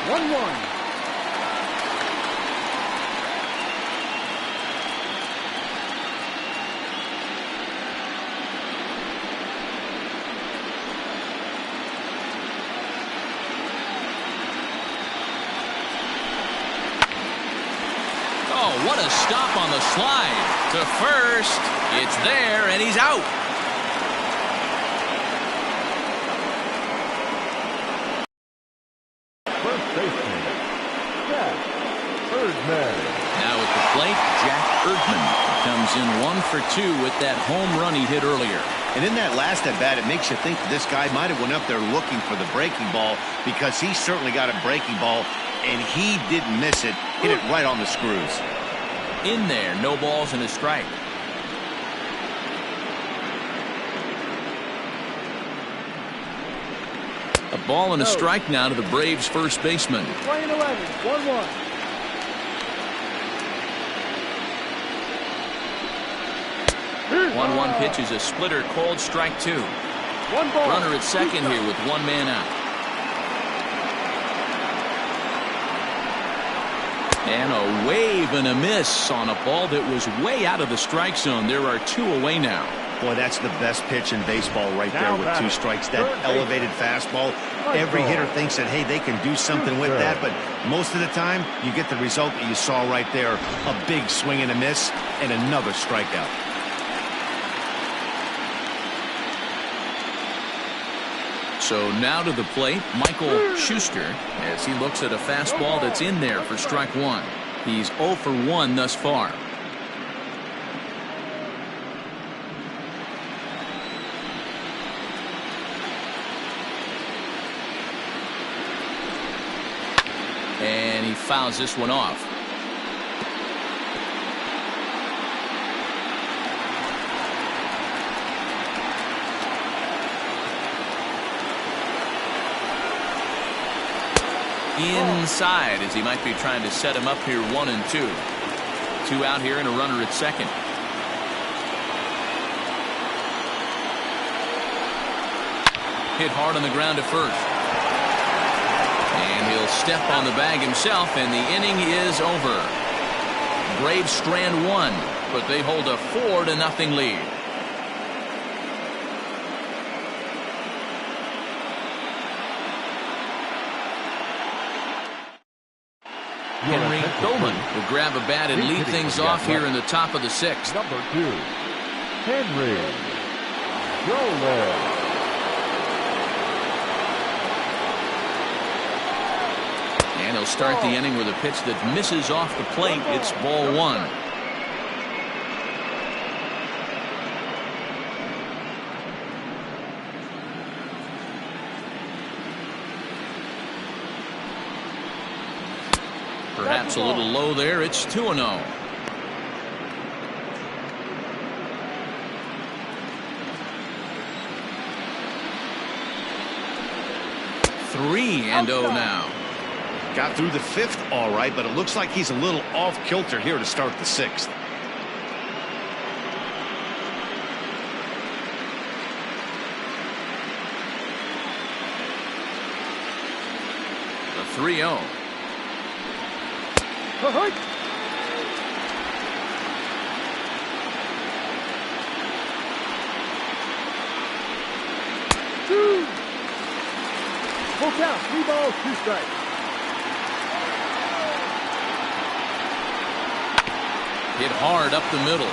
1-1. Oh, what a stop on the slide. To first. It's there, and he's out. First baseman, Jack Erdman. Now at the plate, Jack Erdman comes in 1 for 2 with that home run he hit earlier. And in that last at bat, it makes you think that this guy might have went up there looking for the breaking ball, because he certainly got a breaking ball, and he didn't miss it. Hit it right on the screws. In there, no balls and a strike. A ball and a strike now to the Braves first baseman. Playing 11, 1-1. One pitch is a splitter, called strike 2. One ball. Runner at second here with one man out. And a wave and a miss on a ball that was way out of the strike zone. There are 2 away now. Boy, that's the best pitch in baseball right there with 2 strikes. That elevated fastball. Every hitter thinks that, hey, they can do something with that, but most of the time you get the result that you saw right there. A big swing and a miss and another strikeout. So now to the plate, Michael Schuster, as he looks at a fastball that's in there for strike 1. He's 0 for 1 thus far. And he fouls this one off. Inside, as he might be trying to set him up here. 1 and 2. 2 out here and a runner at second. Hit hard on the ground to first. And he'll step on the bag himself, and the inning is over. Braves strand 1. but they hold a 4-0 lead. Henry Dolan will grab a bat and lead things off here in the top of the 6th. Number 2, Henry Dolan. And he'll start the inning with a pitch that misses off the plate. It's ball 1. Perhaps a little low there. It's 2-0. Three and 0 now. Got through the 5th all right, but it looks like he's a little off kilter here to start the 6th. The 3-0. Full count, 3 balls, 2 strikes. Hit hard up the middle.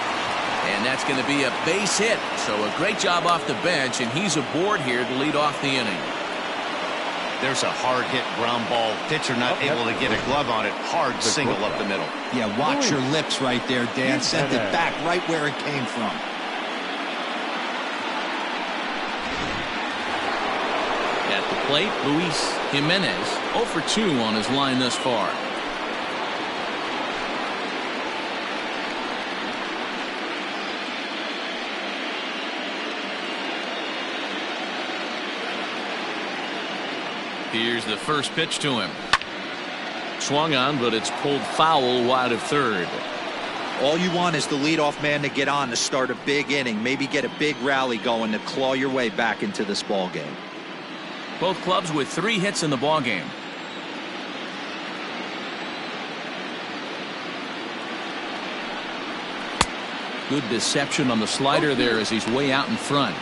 And that's going to be a base hit. So a great job off the bench, and he's aboard here to lead off the inning. There's a hard hit ground ball. Pitcher not able to get a glove on it. Hard single up the middle. Yeah, watch your lips right there, Dan. Sent it back right where it came from. At the plate, Luis Jimenez 0 for 2 on his line thus far. Here's the first pitch to him. Swung on, but it's pulled foul wide of third. All you want is the leadoff man to get on to start a big inning, maybe get a big rally going to claw your way back into this ball game. Both clubs with 3 hits in the ball game. Good deception on the slider there as he's way out in front.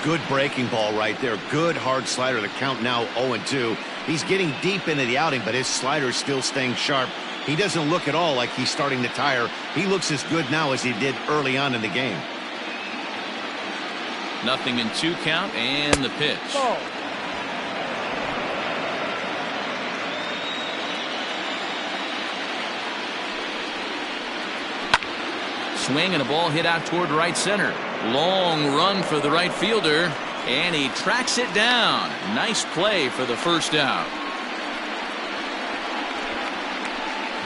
Good breaking ball right there. Good hard slider. The count now 0-2. He's getting deep into the outing, but his slider is still staying sharp. He doesn't look at all like he's starting to tire. He looks as good now as he did early on in the game. 0-2 count and the pitch. Ball. Swing and a ball hit out toward right center. Long run for the right fielder, and he tracks it down. Nice play for the first out.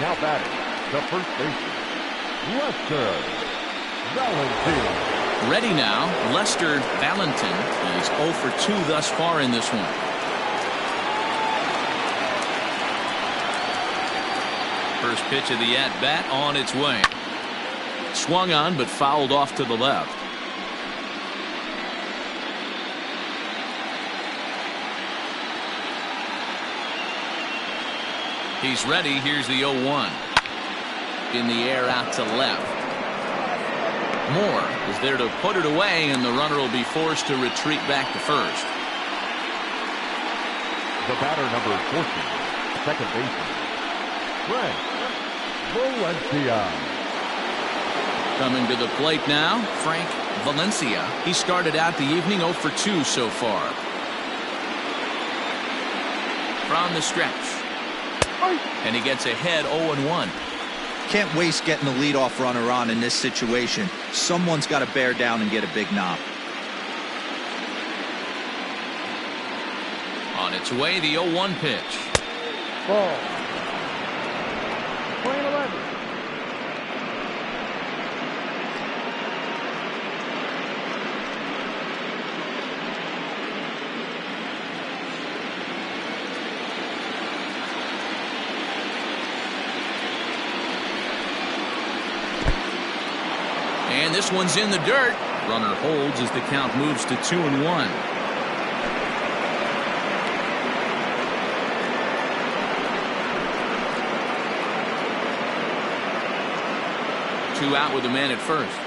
Now batting, the first baseman, Lester Valentin. Ready now, Lester Valentin. He's 0 for 2 thus far in this one. First pitch of the at-bat on its way. Swung on, but fouled off to the left. He's ready. Here's the 0-1. In the air out to left. Moore is there to put it away, and the runner will be forced to retreat back to first. The batter, number 14, second baseman, Frank Valencia. Coming to the plate now, Frank Valencia. He started out the evening 0 for 2 so far. From the stretch. And he gets ahead 0-1. Can't waste getting the leadoff runner on in this situation. Someone's got to bear down and get a big knock. On its way, the 0-1 pitch. Ball. Point 11. And this one's in the dirt. Runner holds as the count moves to 2-1. 2 out with a man at first.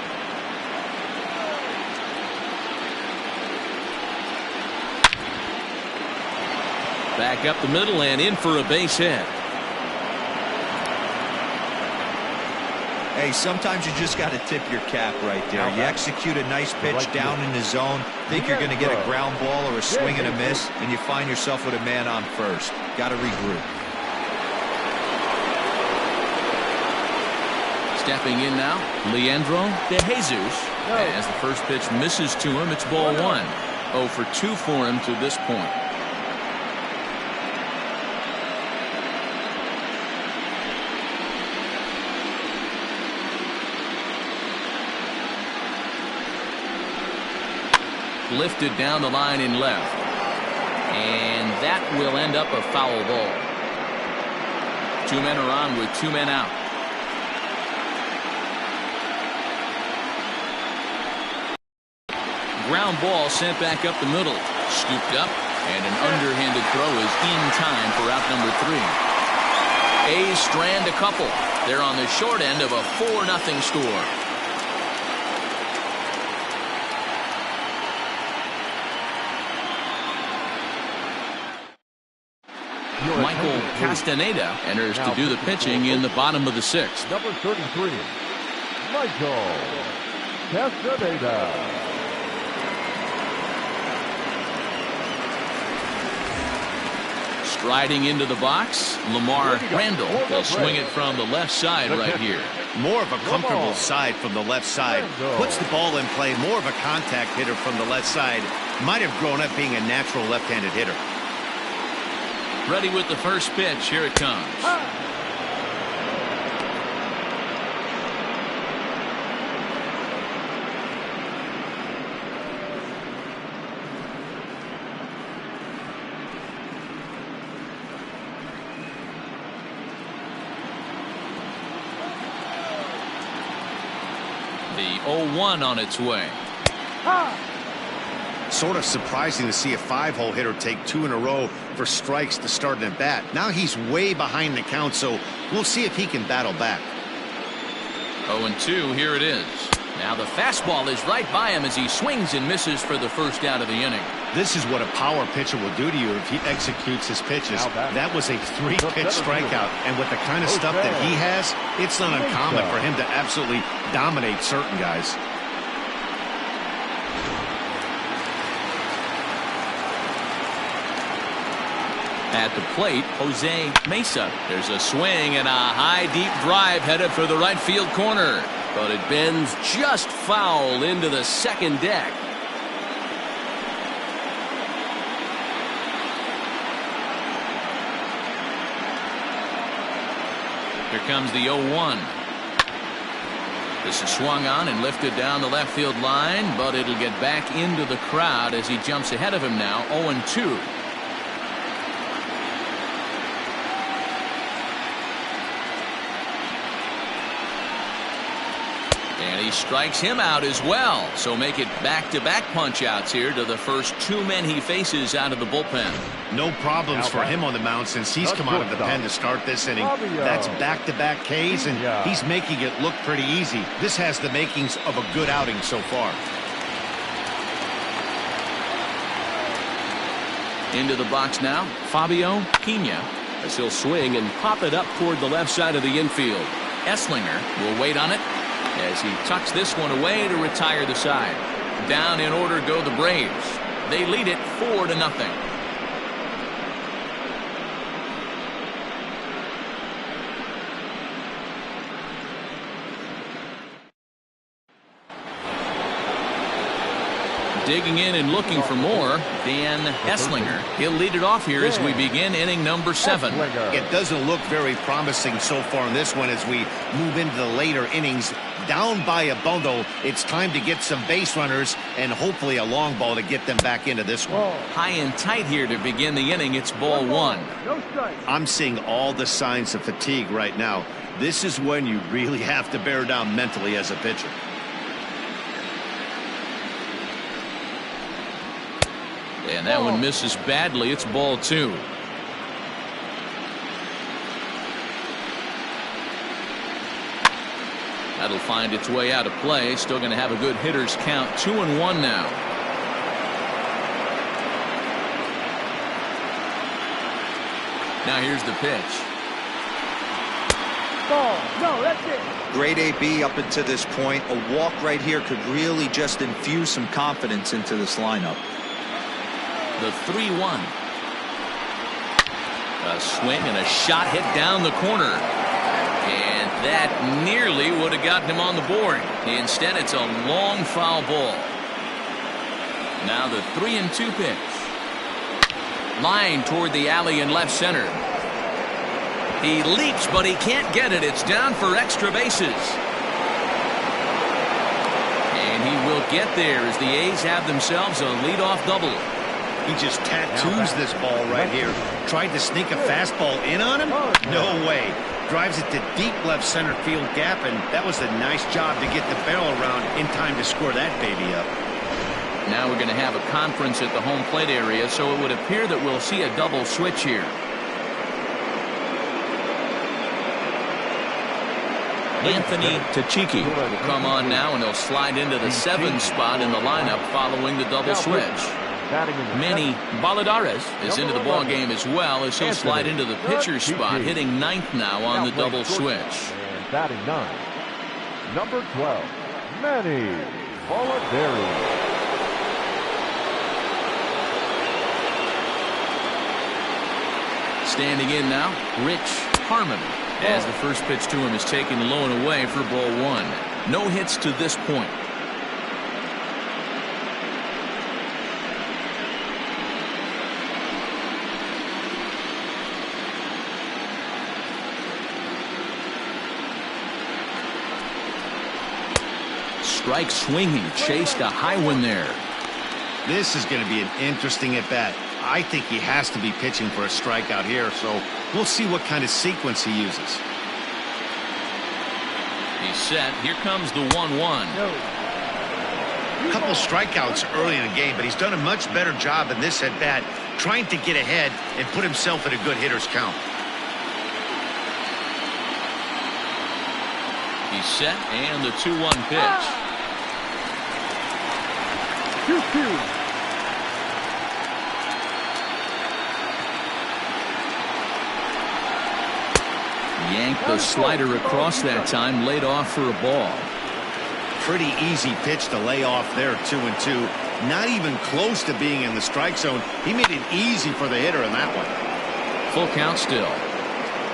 Back up the middle and in for a base hit. Hey, sometimes you just got to tip your cap right there. You execute a nice pitch down in the zone, think you're going to get a ground ball or a swing and a miss, and you find yourself with a man on first. Got to regroup. Stepping in now, Leandro De Jesus. As the first pitch misses to him, it's ball 1. 0 for 2 for him to this point. Lifted down the line in left. And that will end up a foul ball. 2 men are on with 2 men out. Ground ball sent back up the middle. Scooped up, and an underhanded throw is in time for out number 3. A's strand a couple. They're on the short end of a 4-0 score. Michael Castaneda enters to do the pitching in the bottom of the 6th. Number 33, Michael Castaneda. Striding into the box, Lamar Randall will swing it from the left side right here. More of a comfortable side from the left side. Puts the ball in play. More of a contact hitter from the left side. Might have grown up being a natural left-handed hitter. Ready with the first pitch. Here it comes. The 0-1 on its way. Sort of surprising to see a 5-hole hitter take 2 in a row for strikes to start an at-bat. Now he's way behind the count, so we'll see if he can battle back. 0-2, here it is. Now the fastball is right by him as he swings and misses for the first out of the inning. This is what a power pitcher will do to you if he executes his pitches. That was a 3-pitch strikeout, and with the kind of stuff that he has, it's not uncommon for him to absolutely dominate certain guys. At the plate, Jose Mesa. There's a swing and a high deep drive headed for the right field corner, but it bends just foul into the second deck. Here comes the 0-1. This is swung on and lifted down the left field line, but it'll get back into the crowd as he jumps ahead of him now. 0-2. And he strikes him out as well. So make it back-to-back punch-outs here to the first 2 men he faces out of the bullpen. No problems for him on the mound since he's come out of the pen to start this inning. That's back-to-back Ks, and he's making it look pretty easy. This has the makings of a good outing so far. Into the box now, Fabio Pena, as he'll swing and pop it up toward the left side of the infield. Esslinger will wait on it as he tucks this one away to retire the side. Down in order go the Braves. They lead it 4-0. Digging in and looking for more, Dan Esslinger. He'll lead it off here as we begin inning number 7. It doesn't look very promising so far in this one as we move into the later innings. Down by a bundle, it's time to get some base runners and hopefully a long ball to get them back into this one. High and tight here to begin the inning. It's ball 1. I'm seeing all the signs of fatigue right now. This is when you really have to bear down mentally as a pitcher. And that one misses badly. It's ball 2. That'll find its way out of play. Still going to have a good hitter's count. 2-1 now. Now here's the pitch. Ball. No, that's it. Great AB up until this point. A walk right here could really just infuse some confidence into this lineup. The 3-1. A swing and a shot hit down the corner. And that nearly would have gotten him on the board. Instead, it's a long foul ball. Now the 3-2 pitch. Line toward the alley in left center. He leaps, but he can't get it. It's down for extra bases. And he will get there as the A's have themselves a leadoff double. He just tattoos this ball right here. Tried to sneak a fastball in on him? No way. Drives it to deep left center field gap, and that was a nice job to get the barrel around in time to score that baby up. Now we're going to have a conference at the home plate area, so it would appear that we'll see a double switch here. Anthony Tachiki will come on now, and he'll slide into the 7 spot in the lineup following the double switch. Manny Baladares is into the ball game as well, as he'll slide into the pitcher's spot, hitting 9th now on the double switch. And batting 9, number 12, Manny Baladares. Standing in now, Rich Harmon, as the first pitch to him is taken low and away for ball 1. No hits to this point. Strike swinging, chased a high one there. This is going to be an interesting at-bat. I think he has to be pitching for a strikeout here, so we'll see what kind of sequence he uses. He's set. Here comes the 1-1. A couple strikeouts early in the game, but he's done a much better job in this at-bat trying to get ahead and put himself in a good hitter's count. He's set, and the 2-1 pitch. 2-2. Yanked the slider across that time, laid off for a ball. Pretty easy pitch to lay off there, 2-2. Not even close to being in the strike zone. He made it easy for the hitter in that one. Full count still.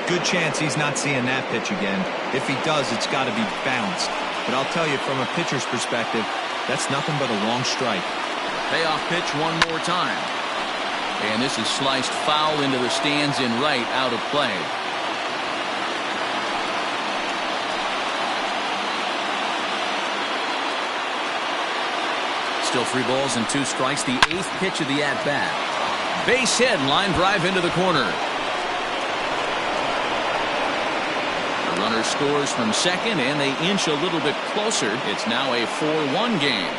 Good chance he's not seeing that pitch again. If he does, it's got to be bounced. But I'll tell you, from a pitcher's perspective, that's nothing but a long strike. Payoff pitch one more time. And this is sliced foul into the stands in right, out of play. Still 3 balls and 2 strikes. The 8th pitch of the at-bat. Base hit, line drive into the corner. The runner scores from second, and they inch a little bit closer. It's now a 4-1 game.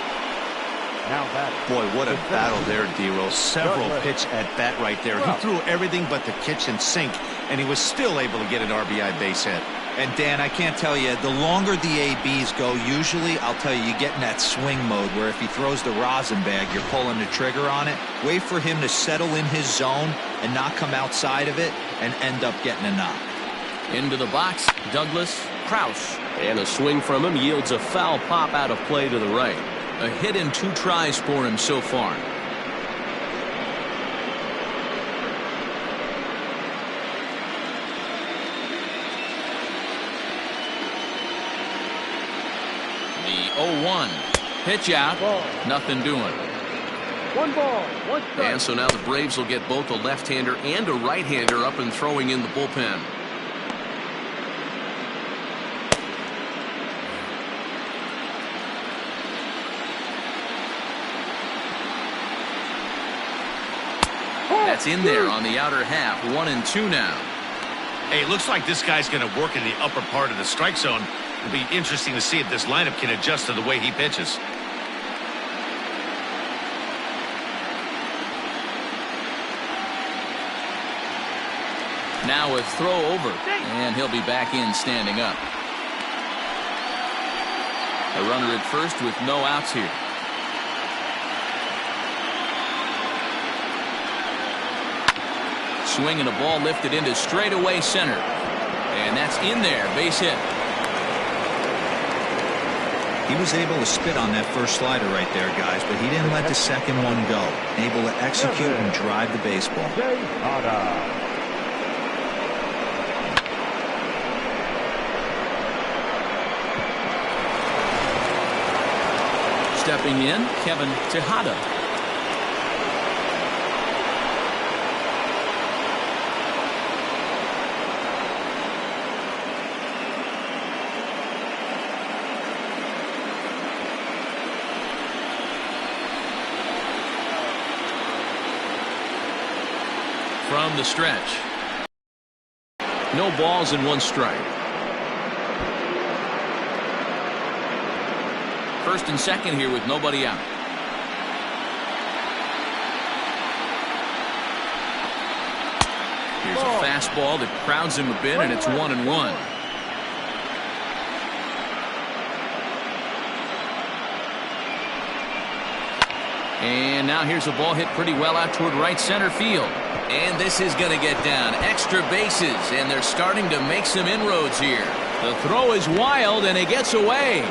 Boy, what a battle there, D-Roll. Several pitch at-bat right there. He threw everything but the kitchen sink, and he was still able to get an RBI base hit. And Dan, I can't tell you, the longer the ABs go, usually, I'll tell you get in that swing mode where if he throws the rosin bag, you're pulling the trigger on it. Wait for him to settle in his zone and not come outside of it and end up getting a knock. Into the box, Douglas Krause. And a swing from him yields a foul pop out of play to the right. A hit in 2 tries for him so far. The 0-1 pitch out. Nothing doing. 1 ball, 1 strike. And so now the Braves will get both a left-hander and a right-hander up and throwing in the bullpen. That's in there on the outer half. 1-2 now. Hey, it looks like this guy's going to work in the upper part of the strike zone. It'll be interesting to see if this lineup can adjust to the way he pitches. Now a throw over, and he'll be back in standing up. A runner at first with no outs here. Swing and a ball lifted into straightaway center. And that's in there. Base hit. He was able to spit on that first slider right there, guys, but he didn't let the second one go. Able to execute and drive the baseball. Stepping in, Kevin Tejada. From the stretch. No balls and one strike. First and second here with nobody out. Here's a fastball that crowds him a bit, and it's 1-1. And now here's a ball hit pretty well out toward right center field. And this is going to get down. Extra bases, and they're starting to make some inroads here. The throw is wild, and it gets away.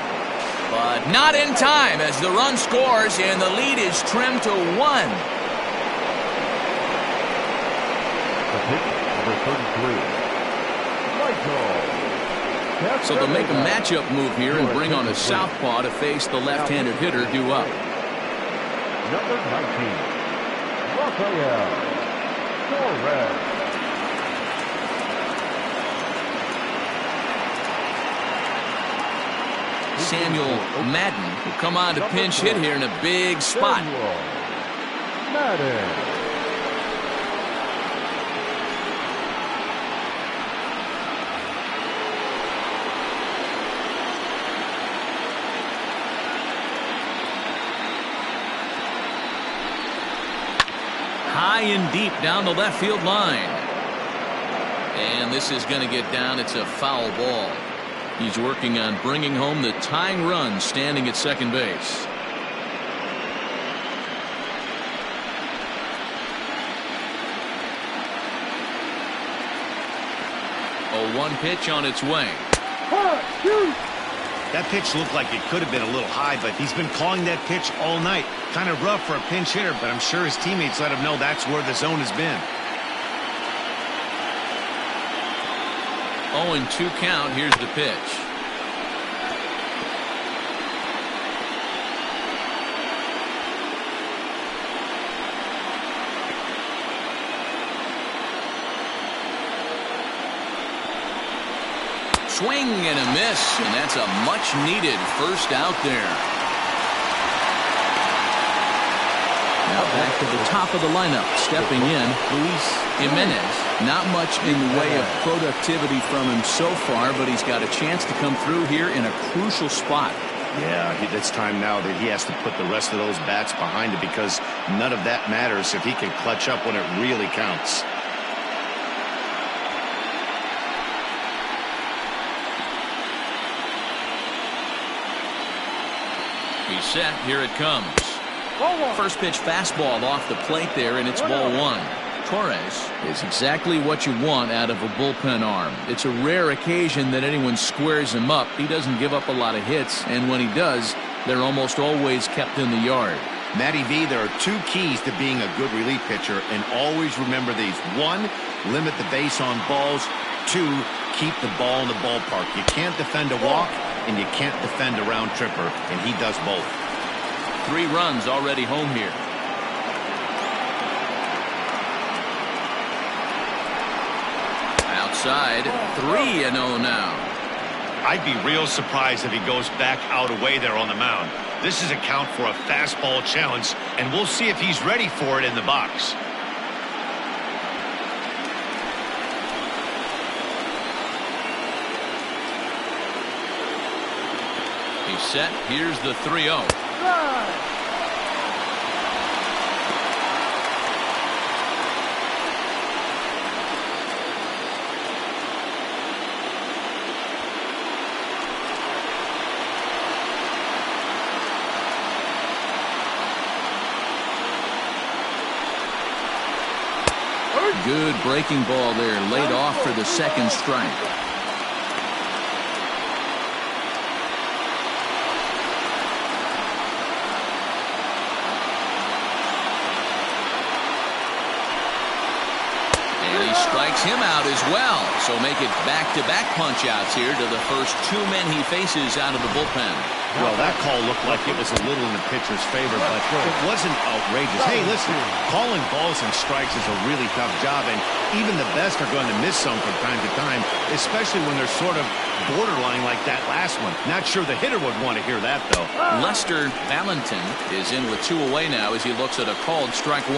But not in time as the run scores, and the lead is trimmed to 1. So they'll make a matchup move here and bring on a southpaw to face the left-handed hitter due up. Number 19, Rafael Torres. Samuel Madden will come on to pinch hit here in a big spot. Madden. High and deep down the left field line. And this is going to get down. It's a foul ball. He's working on bringing home the tying run standing at second base. A 1 pitch on its way. That pitch looked like it could have been a little high, but he's been calling that pitch all night. Kind of rough for a pinch hitter, but I'm sure his teammates let him know that's where the zone has been. 0-2 count. Here's the pitch. Swing and a miss, and that's a much-needed first out there. Now back to the top of the lineup, stepping in, Luis Jimenez. Not much in the way of productivity from him so far, but he's got a chance to come through here in a crucial spot. Yeah, it's time now that he has to put the rest of those bats behind it, because none of that matters if he can clutch up when it really counts. He's set. Here it comes. First pitch fastball off the plate there, and it's ball 1. Torres is exactly what you want out of a bullpen arm. It's a rare occasion that anyone squares him up. He doesn't give up a lot of hits, and when he does, they're almost always kept in the yard. Matty V, there are 2 keys to being a good relief pitcher, and always remember these. 1, limit the base on balls. 2, keep the ball in the ballpark. You can't defend a walk, and you can't defend a round tripper, and he does both. 3 runs already home here. Outside, 3-0 now. I'd be real surprised if he goes back out away there on the mound. This is a count for a fastball challenge, and we'll see if he's ready for it in the box. He's set. Here's the 3-0. Good breaking ball there, laid off for the second strike. And he strikes him out as well. So make it back-to-back punch-outs here to the first two men he faces out of the bullpen. Well, that call looked like it was a little in the pitcher's favor, but it wasn't outrageous. Hey, listen, calling balls and strikes is a really tough job, and even the best are going to miss some from time to time, especially when they're sort of borderline like that last one. Not sure the hitter would want to hear that, though. Lester Valentin is in with 2 away now as he looks at a called strike 1.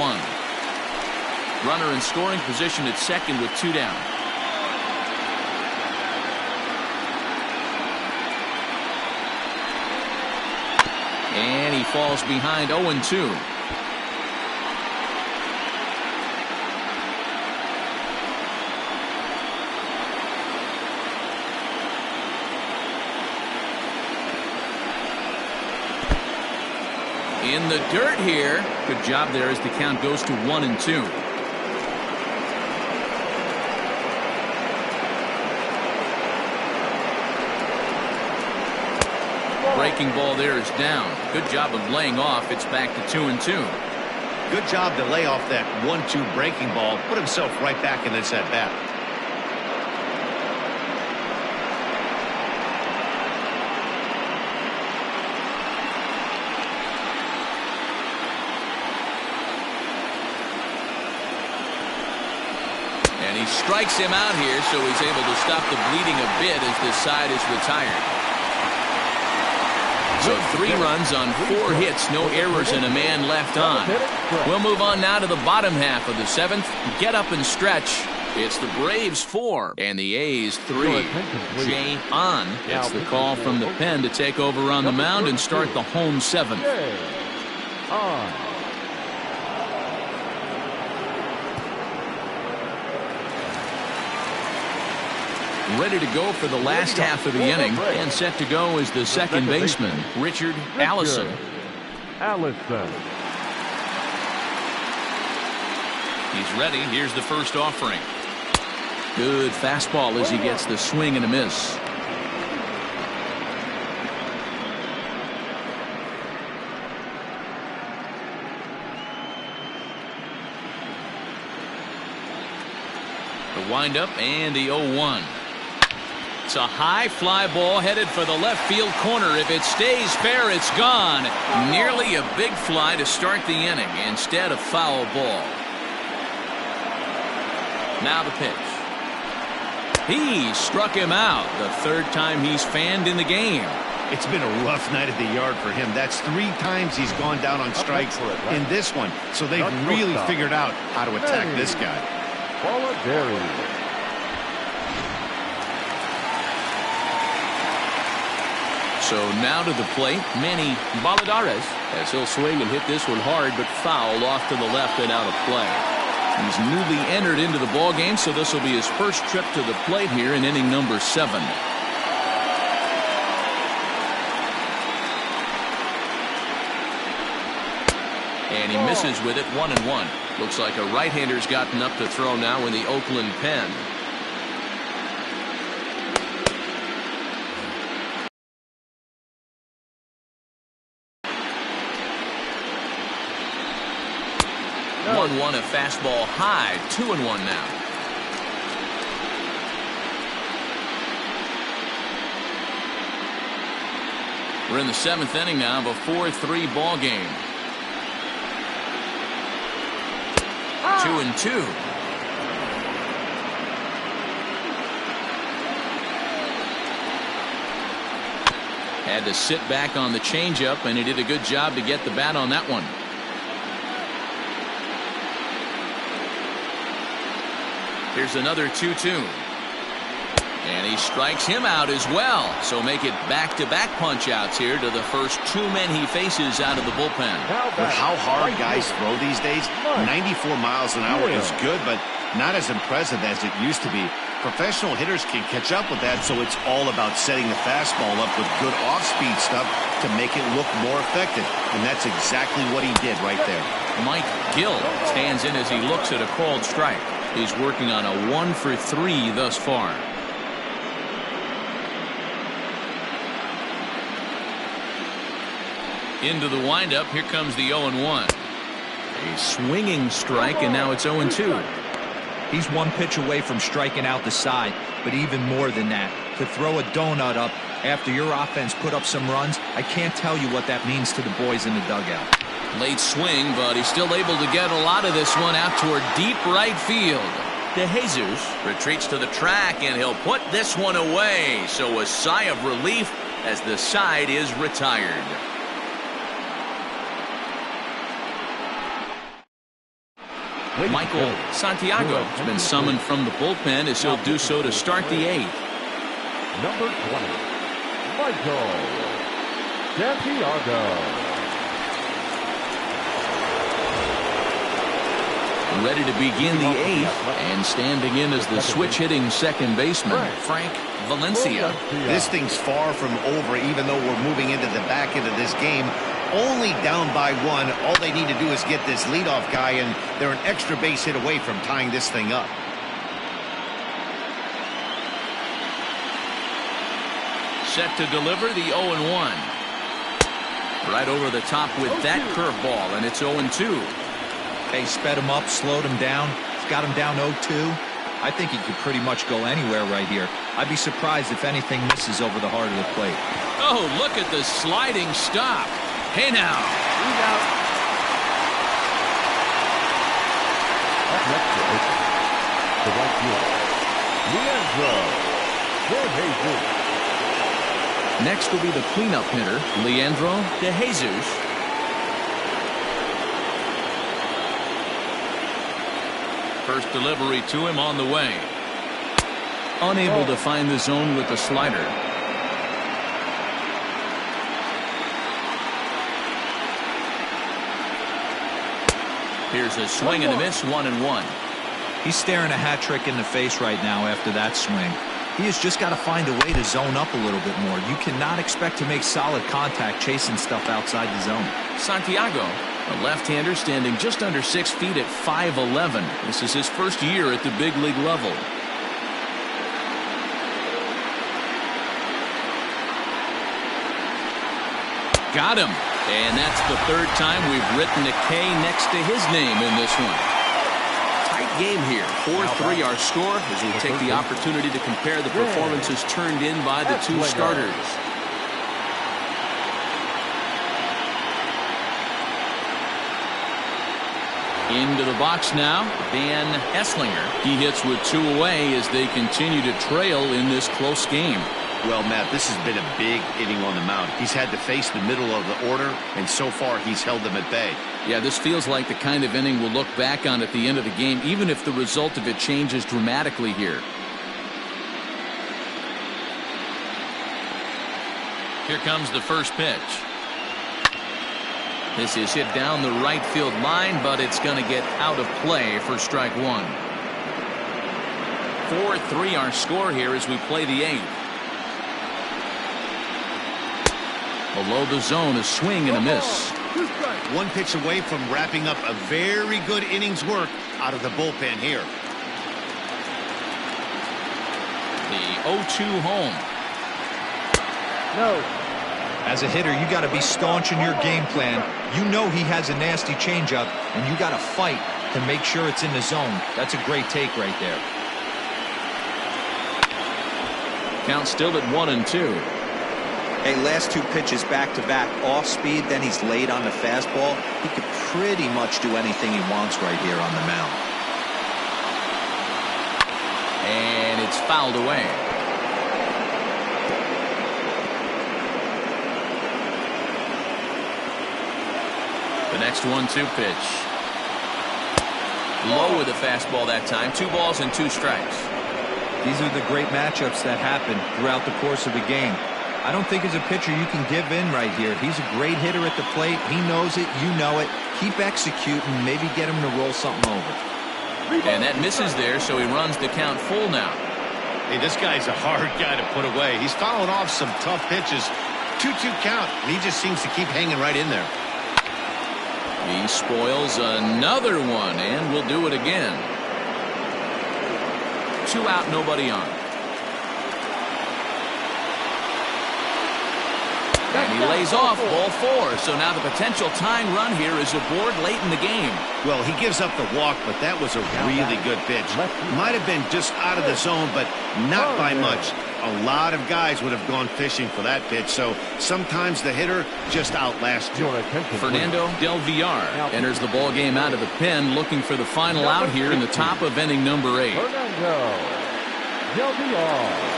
Runner in scoring position at second with 2 down. And he falls behind 0-2. In the dirt here. Good job there as the count goes to 1-2. Breaking ball there is down. Good job of laying off. It's back to 2-2. Good job to lay off that 1-2 breaking ball. Put himself right back in this at bat. And he strikes him out here, so he's able to stop the bleeding a bit as this side is retired. So 3 runs on 4 hits, no errors, and a man left on. We'll move on now to the bottom half of the 7th. Get up and stretch. It's the Braves 4 and the A's 3. Jay on gets the call from the pen to take over on the mound and start the home 7th. Ready to go for the last half of the inning, and set to go is the second baseman, Richard Allison. He's ready. Here's the first offering. Good fastball as he gets the swing and a miss. The windup and the 0-1. It's a high fly ball headed for the left field corner. If it stays fair, it's gone. Nearly a big fly to start the inning. Instead, a foul ball. Now the pitch. He struck him out. The 3rd time he's fanned in the game. It's been a rough night at the yard for him. That's 3 times he's gone down on strikes in this one. So they've really figured out how to attack this guy. Baladares. So now to the plate, Manny Baladares, as he'll swing and hit this one hard, but foul off to the left and out of play. He's newly entered into the ball game, so this will be his first trip to the plate here in inning number 7. And he misses with it, 1-1. Looks like a right-hander's gotten up to throw now in the Oakland pen. No. 1-1, a fastball high, 2-1 now. We're in the 7th inning now of a 4-3 ball game. 2-2. Had to sit back on the changeup, and he did a good job to get the bat on that one. Here's another 2-2. And he strikes him out as well. So make it back-to-back punch-outs here to the first 2 men he faces out of the bullpen. With how hard guys throw these days, 94 miles an hour is good, but not as impressive as it used to be. Professional hitters can catch up with that, so it's all about setting the fastball up with good off-speed stuff to make it look more effective. And that's exactly what he did right there. Mike Gill stands in as he looks at a called strike. He's working on a 1 for 3 thus far. Into the windup. Here comes the 0-1. A swinging strike, and now it's 0-2. He's one pitch away from striking out the side, but even more than that, to throw a donut up after your offense put up some runs, I can't tell you what that means to the boys in the dugout. Late swing, but he's still able to get a lot of this one out toward deep right field. De Jesus retreats to the track, and he'll put this one away. So a sigh of relief as the side is retired. Michael Santiago has been summoned from the bullpen as he'll do so to start the 8th. Number 20, Michael Santiago. Ready to begin the 8th, and standing in as the switch-hitting second baseman, Frank Valencia. This thing's far from over, even though we're moving into the back end of this game. Only down by 1. All they need to do is get this leadoff guy, and they're an extra base hit away from tying this thing up. Set to deliver the 0-1. Right over the top with that curveball, and it's 0-2. They sped him up, slowed him down. It's got him down 0-2. I think he could pretty much go anywhere right here. I'd be surprised if anything misses over the heart of the plate. Oh, look at the sliding stop. Hey now. He's out. Up next to Oakland, the right fielder, Leandro De Jesus. Next will be the cleanup hitter, Leandro De Jesus. First delivery to him on the way. Unable to find the zone with the slider. Here's a swing and a miss, 1-1. He's staring a hat trick in the face right now after that swing. He has just got to find a way to zone up a little bit more. You cannot expect to make solid contact chasing stuff outside the zone. Santiago, a left-hander standing just under 6 feet at 5'11". This is his first year at the big league level. Got him. And that's the third time we've written a K next to his name in this one. Tight game here. 4-3 our score as we take the opportunity to compare the performances turned in by the two starters. Into the box now, Dan Esslinger. He hits with 2 away as they continue to trail in this close game. Well, Matt, this has been a big inning on the mound. He's had to face the middle of the order, and so far he's held them at bay. Yeah, this feels like the kind of inning we'll look back on at the end of the game, even if the result of it changes dramatically here. Here comes the first pitch. This is hit down the right field line, but it's going to get out of play for strike 1. 4-3 our score here as we play the 8th. Below the zone, a swing and a miss. One pitch away from wrapping up a very good inning's work out of the bullpen here. The 0-2 home. No. As a hitter, you got to be staunch in your game plan. You know he has a nasty changeup, and you got to fight to make sure it's in the zone. That's a great take right there. Count still at 1-2. Hey, last 2 pitches back-to-back off speed, then he's laid on the fastball. He could pretty much do anything he wants right here on the mound. And it's fouled away. The next 1-2 pitch. Low with the fastball that time. 2 balls and 2 strikes. These are the great matchups that happen throughout the course of the game. I don't think as a pitcher you can give in right here. He's a great hitter at the plate. He knows it. You know it. Keep executing. Maybe get him to roll something over. And that misses there, so he runs the count full now. Hey, this guy's a hard guy to put away. He's fouling off some tough pitches. 2-2 count, and he just seems to keep hanging right in there. He spoils another one, and will do it again. 2 out, nobody on. And he lays off ball 4. So now the potential tying run here is aboard late in the game. Well, he gives up the walk, but that was a really good pitch. Might have been just out of the zone, but not by much. A lot of guys would have gone fishing for that pitch, so sometimes the hitter just outlasts you. Fernando Del Villar enters the ball game out of the pen, looking for the final out here in the top of inning number 8. Fernando Del Villar.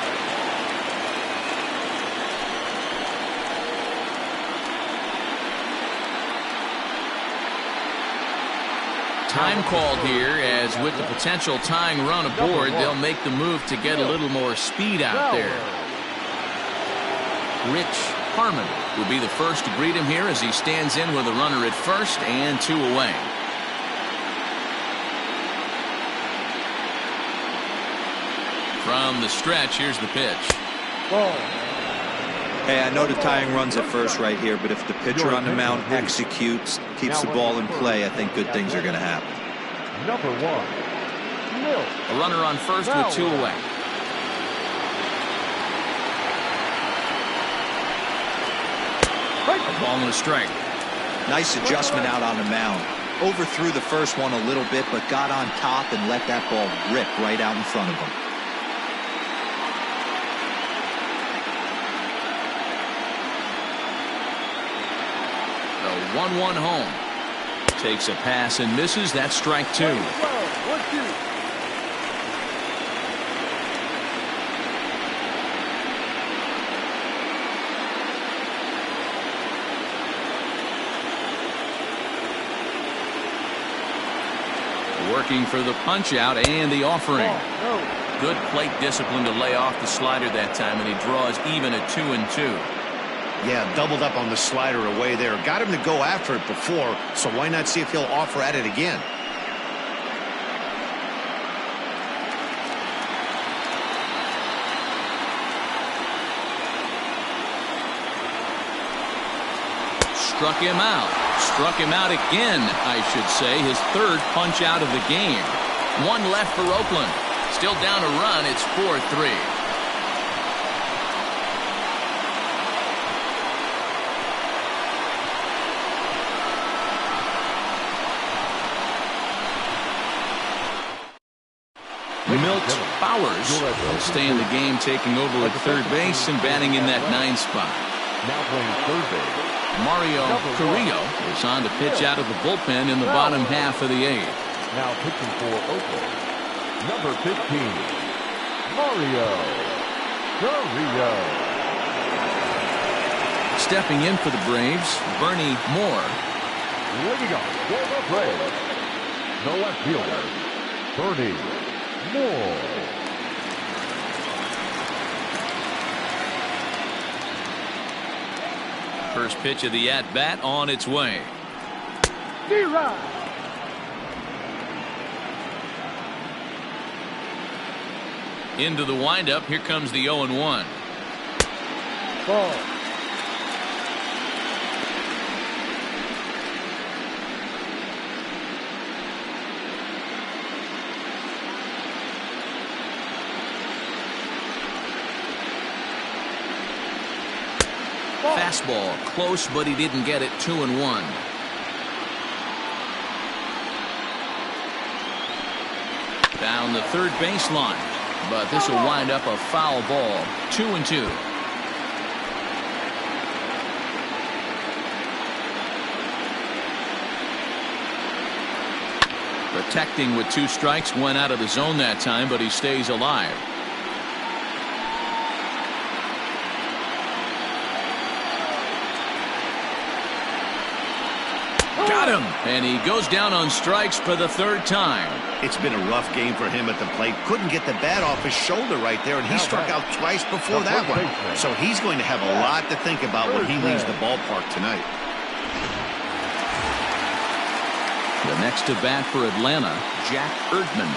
Time called here, as with the potential tying run aboard, they'll make the move to get a little more speed out there. Rich Harmon will be the first to greet him here as he stands in with a runner at first and 2 away. From the stretch, here's the pitch. Hey, I know the tying run's at first right here, but if the pitcher on the mound executes, keeps the ball in play, I think good things are going to happen. Number 1. A runner on first with 2 away. A ball and a strike. Nice adjustment out on the mound. Overthrew the first one a little bit, but got on top and let that ball rip right out in front of him. The 1-1 home. Takes a pass and misses. That's strike 2. Working for the punch out and the offering. Good plate discipline to lay off the slider that time, and he draws even at 2-2. Yeah, doubled up on the slider away there. Got him to go after it before, so why not see if he'll offer at it again? Struck him out. Struck him out again, I should say. His 3rd punch out of the game. 1 left for Oakland. Still down a run. It's 4-3. Milt Bowers will stay in the game, taking over at third base and batting in that 9 spot. Now playing third base. Mario Carrillo is on to pitch out of the bullpen in the bottom half of the 8th. Now pitching for Oakland, number 15, Mario Carrillo. Stepping in for the Braves, Bernie Moore. Leading off for the Braves, the left fielder, Bernie Moore. First pitch of the at-bat on its way. Into the windup. Here comes the 0-1. Ball. Fastball close, but he didn't get it. 2-1. Down the third baseline, but this will wind up a foul ball. 2-2. Protecting with 2 strikes, went out of the zone that time, but he stays alive. Got him, and he goes down on strikes for the 3rd time. It's been a rough game for him at the plate. Couldn't get the bat off his shoulder right there, and he struck out twice before that one. So he's going to have a lot to think about when he leaves the ballpark tonight. The next to bat for Atlanta, Jack Erdman.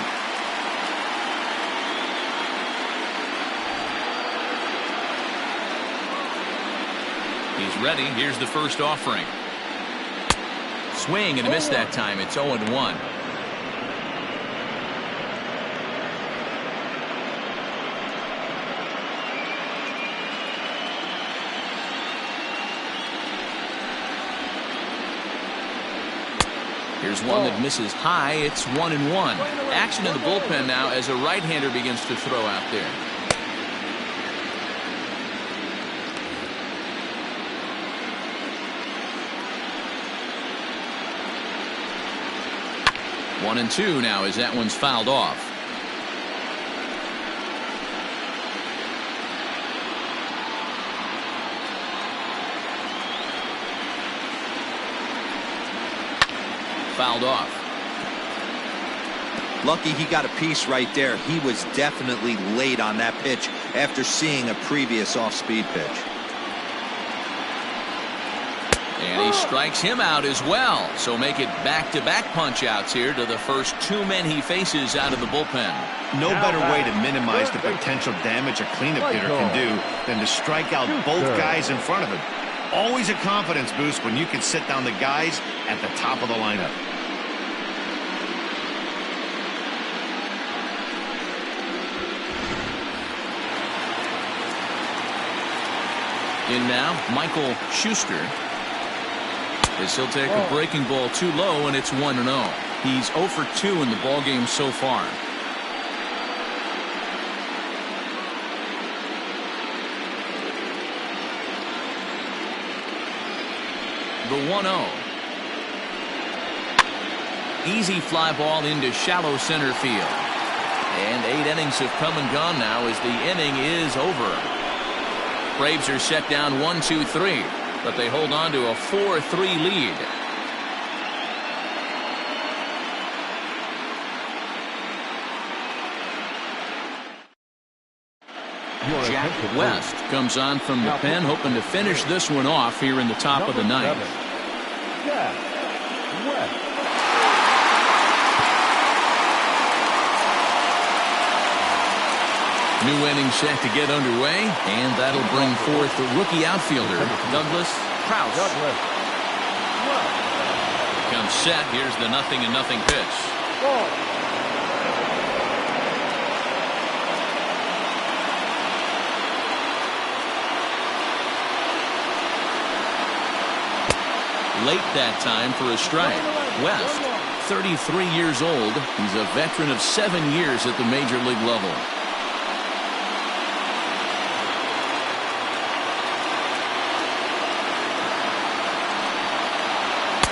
He's ready. Here's the first offering. Swing and a miss that time. It's 0-1. Here's one that misses high. It's 1-1. Action in the bullpen now as a right-hander begins to throw out there. One and two now as that one's fouled off. Fouled off. Lucky he got a piece right there. He was definitely late on that pitch after seeing a previous off-speed pitch. And he strikes him out as well. So make it back-to-back punch-outs here to the first two men he faces out of the bullpen. No better way to minimize the potential damage a cleanup hitter can do than to strike out both guys in front of him. Always a confidence boost when you can sit down the guys at the top of the lineup. In now, Michael Schuster. As he'll take a breaking ball too low, and it's 1-0. He's 0 for 2 in the ballgame so far. The 1-0. Easy fly ball into shallow center field. And 8 innings have come and gone now as the inning is over. Braves are set down 1-2-3, but they hold on to a 4-3 lead. Jack West comes on from the pen, hoping to finish this one off here in the top of the ninth. Jack West. New inning set to get underway, and that'll bring forth the rookie outfielder, Douglas Krause. Comes set. Here's the 0-0 pitch. Late that time for a strike. West, 33 years old. He's a veteran of 7 years at the major league level.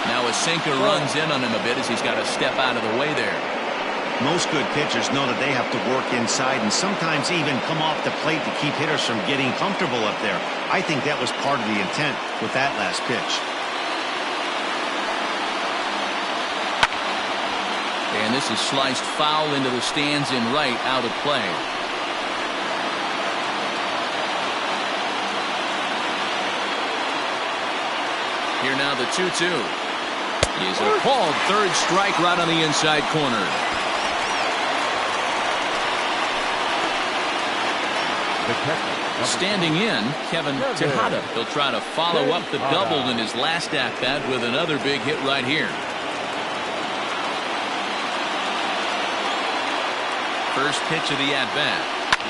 Now a sinker runs in on him a bit as he's got to step out of the way there. Most good pitchers know that they have to work inside and sometimes even come off the plate to keep hitters from getting comfortable up there. I think that was part of the intent with that last pitch. And this is sliced foul into the stands in right, out of play. Here now the 2-2. Is a called third strike right on the inside corner. Standing in, Kevin Tejada. He'll try to follow up the double in his last at-bat with another big hit right here. First pitch of the at-bat.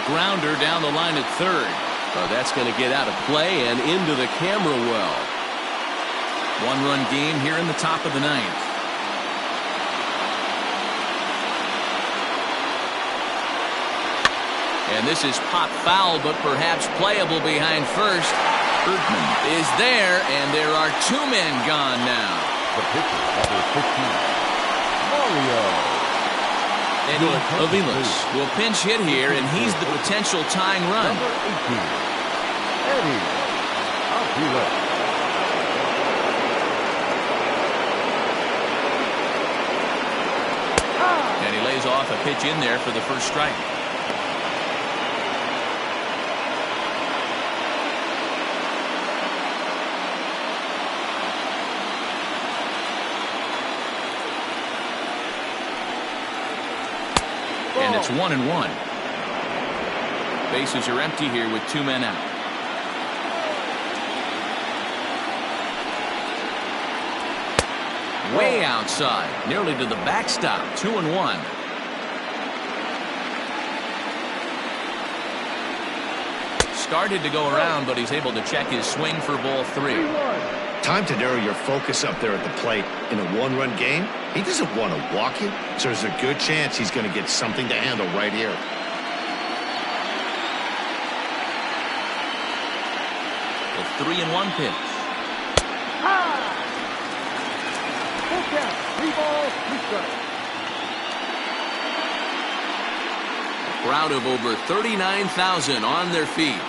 Grounder down the line at third. Oh, that's going to get out of play and into the camera well. One-run game here in the top of the ninth. And this is pop foul, but perhaps playable behind first. Erdman is there, and there are 2 men gone now. The pitcher, number 15, Mario. Eddie Aviles will pinch hit here, and he's the potential tying run. Number 18, Eddie Aviles. And he lays off a pitch in there for the first strike. And it's 1-1. Bases are empty here with 2 men out. Way outside, nearly to the backstop. 2-1. Started to go around, but he's able to check his swing for ball 3. Time to narrow your focus up there at the plate. In a one-run game, he doesn't want to walk you, so there's a good chance he's going to get something to handle right here. The 3-1 pitch. Full count. 3 balls, 3 strikes. A crowd of over 39,000 on their feet.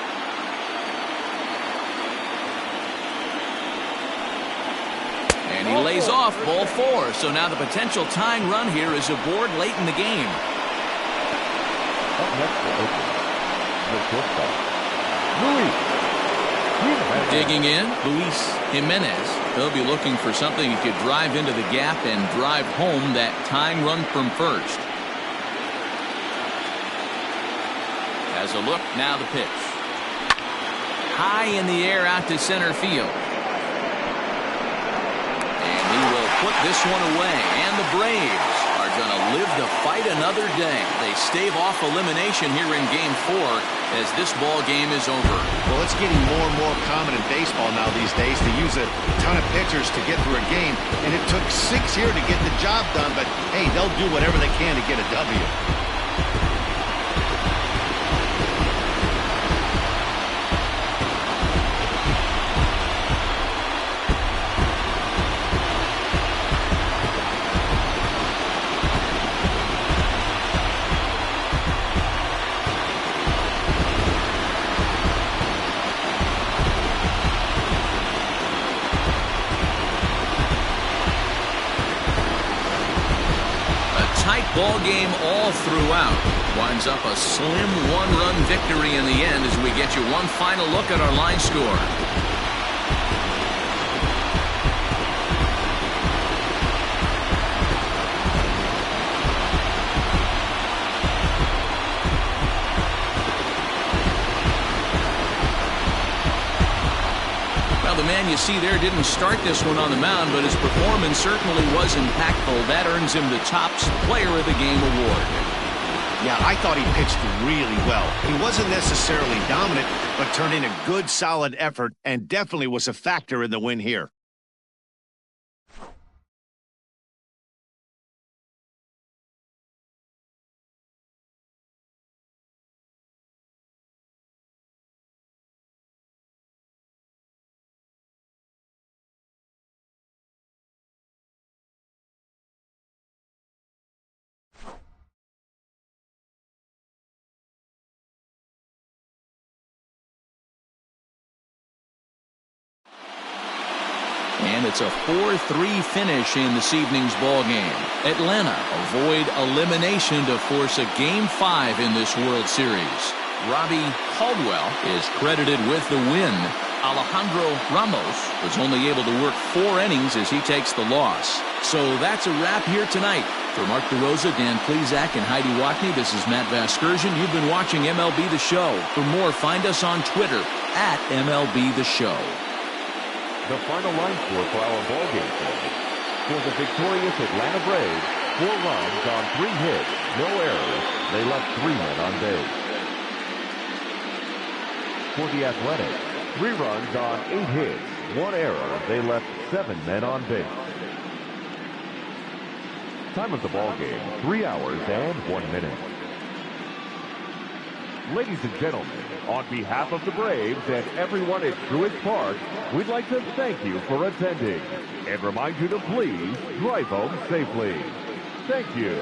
And he lays off ball 4. So now the potential tying run here is aboard late in the game. Up next for Oakland, the shortstop, Luis. Digging in, Luis Jimenez. They'll be looking for something he could drive into the gap and drive home that tying run from first. As a look, now the pitch. High in the air out to center field. And he will put this one away. And the Braves are going to live to fight another day. They stave off elimination here in Game 4 as this ball game is over. Well, it's getting more and more common in baseball now these days to use a ton of pitchers to get through a game. And it took 6 here to get the job done. But, hey, they'll do whatever they can to get a W. Ball game all throughout. Winds up a slim one-run victory in the end as we get you one final look at our line score. The man you see there didn't start this one on the mound, but his performance certainly was impactful. That earns him the Topps Player of the Game award. Yeah, I thought he pitched really well. He wasn't necessarily dominant, but turned in a good, solid effort and definitely was a factor in the win here. And it's a 4-3 finish in this evening's ball game. Atlanta avoid elimination to force a Game 5 in this World Series. Robbie Caldwell is credited with the win. Alejandro Ramos was only able to work 4 innings as he takes the loss. So that's a wrap here tonight. For Mark DeRosa, Dan Plesac, and Heidi Watney, this is Matt Vasgersian. You've been watching MLB The Show. For more, find us on Twitter at MLB The Show. The final line score for our ball game today. For the victorious Atlanta Braves, 4 runs on 3 hits, no errors. They left 3 men on base. For the Athletics, 3 runs on 8 hits, 1 error. They left 7 men on base. Time of the ball game, 3 hours and 1 minute. Ladies and gentlemen, on behalf of the Braves and everyone at Truist Park, we'd like to thank you for attending and remind you to please drive home safely. Thank you.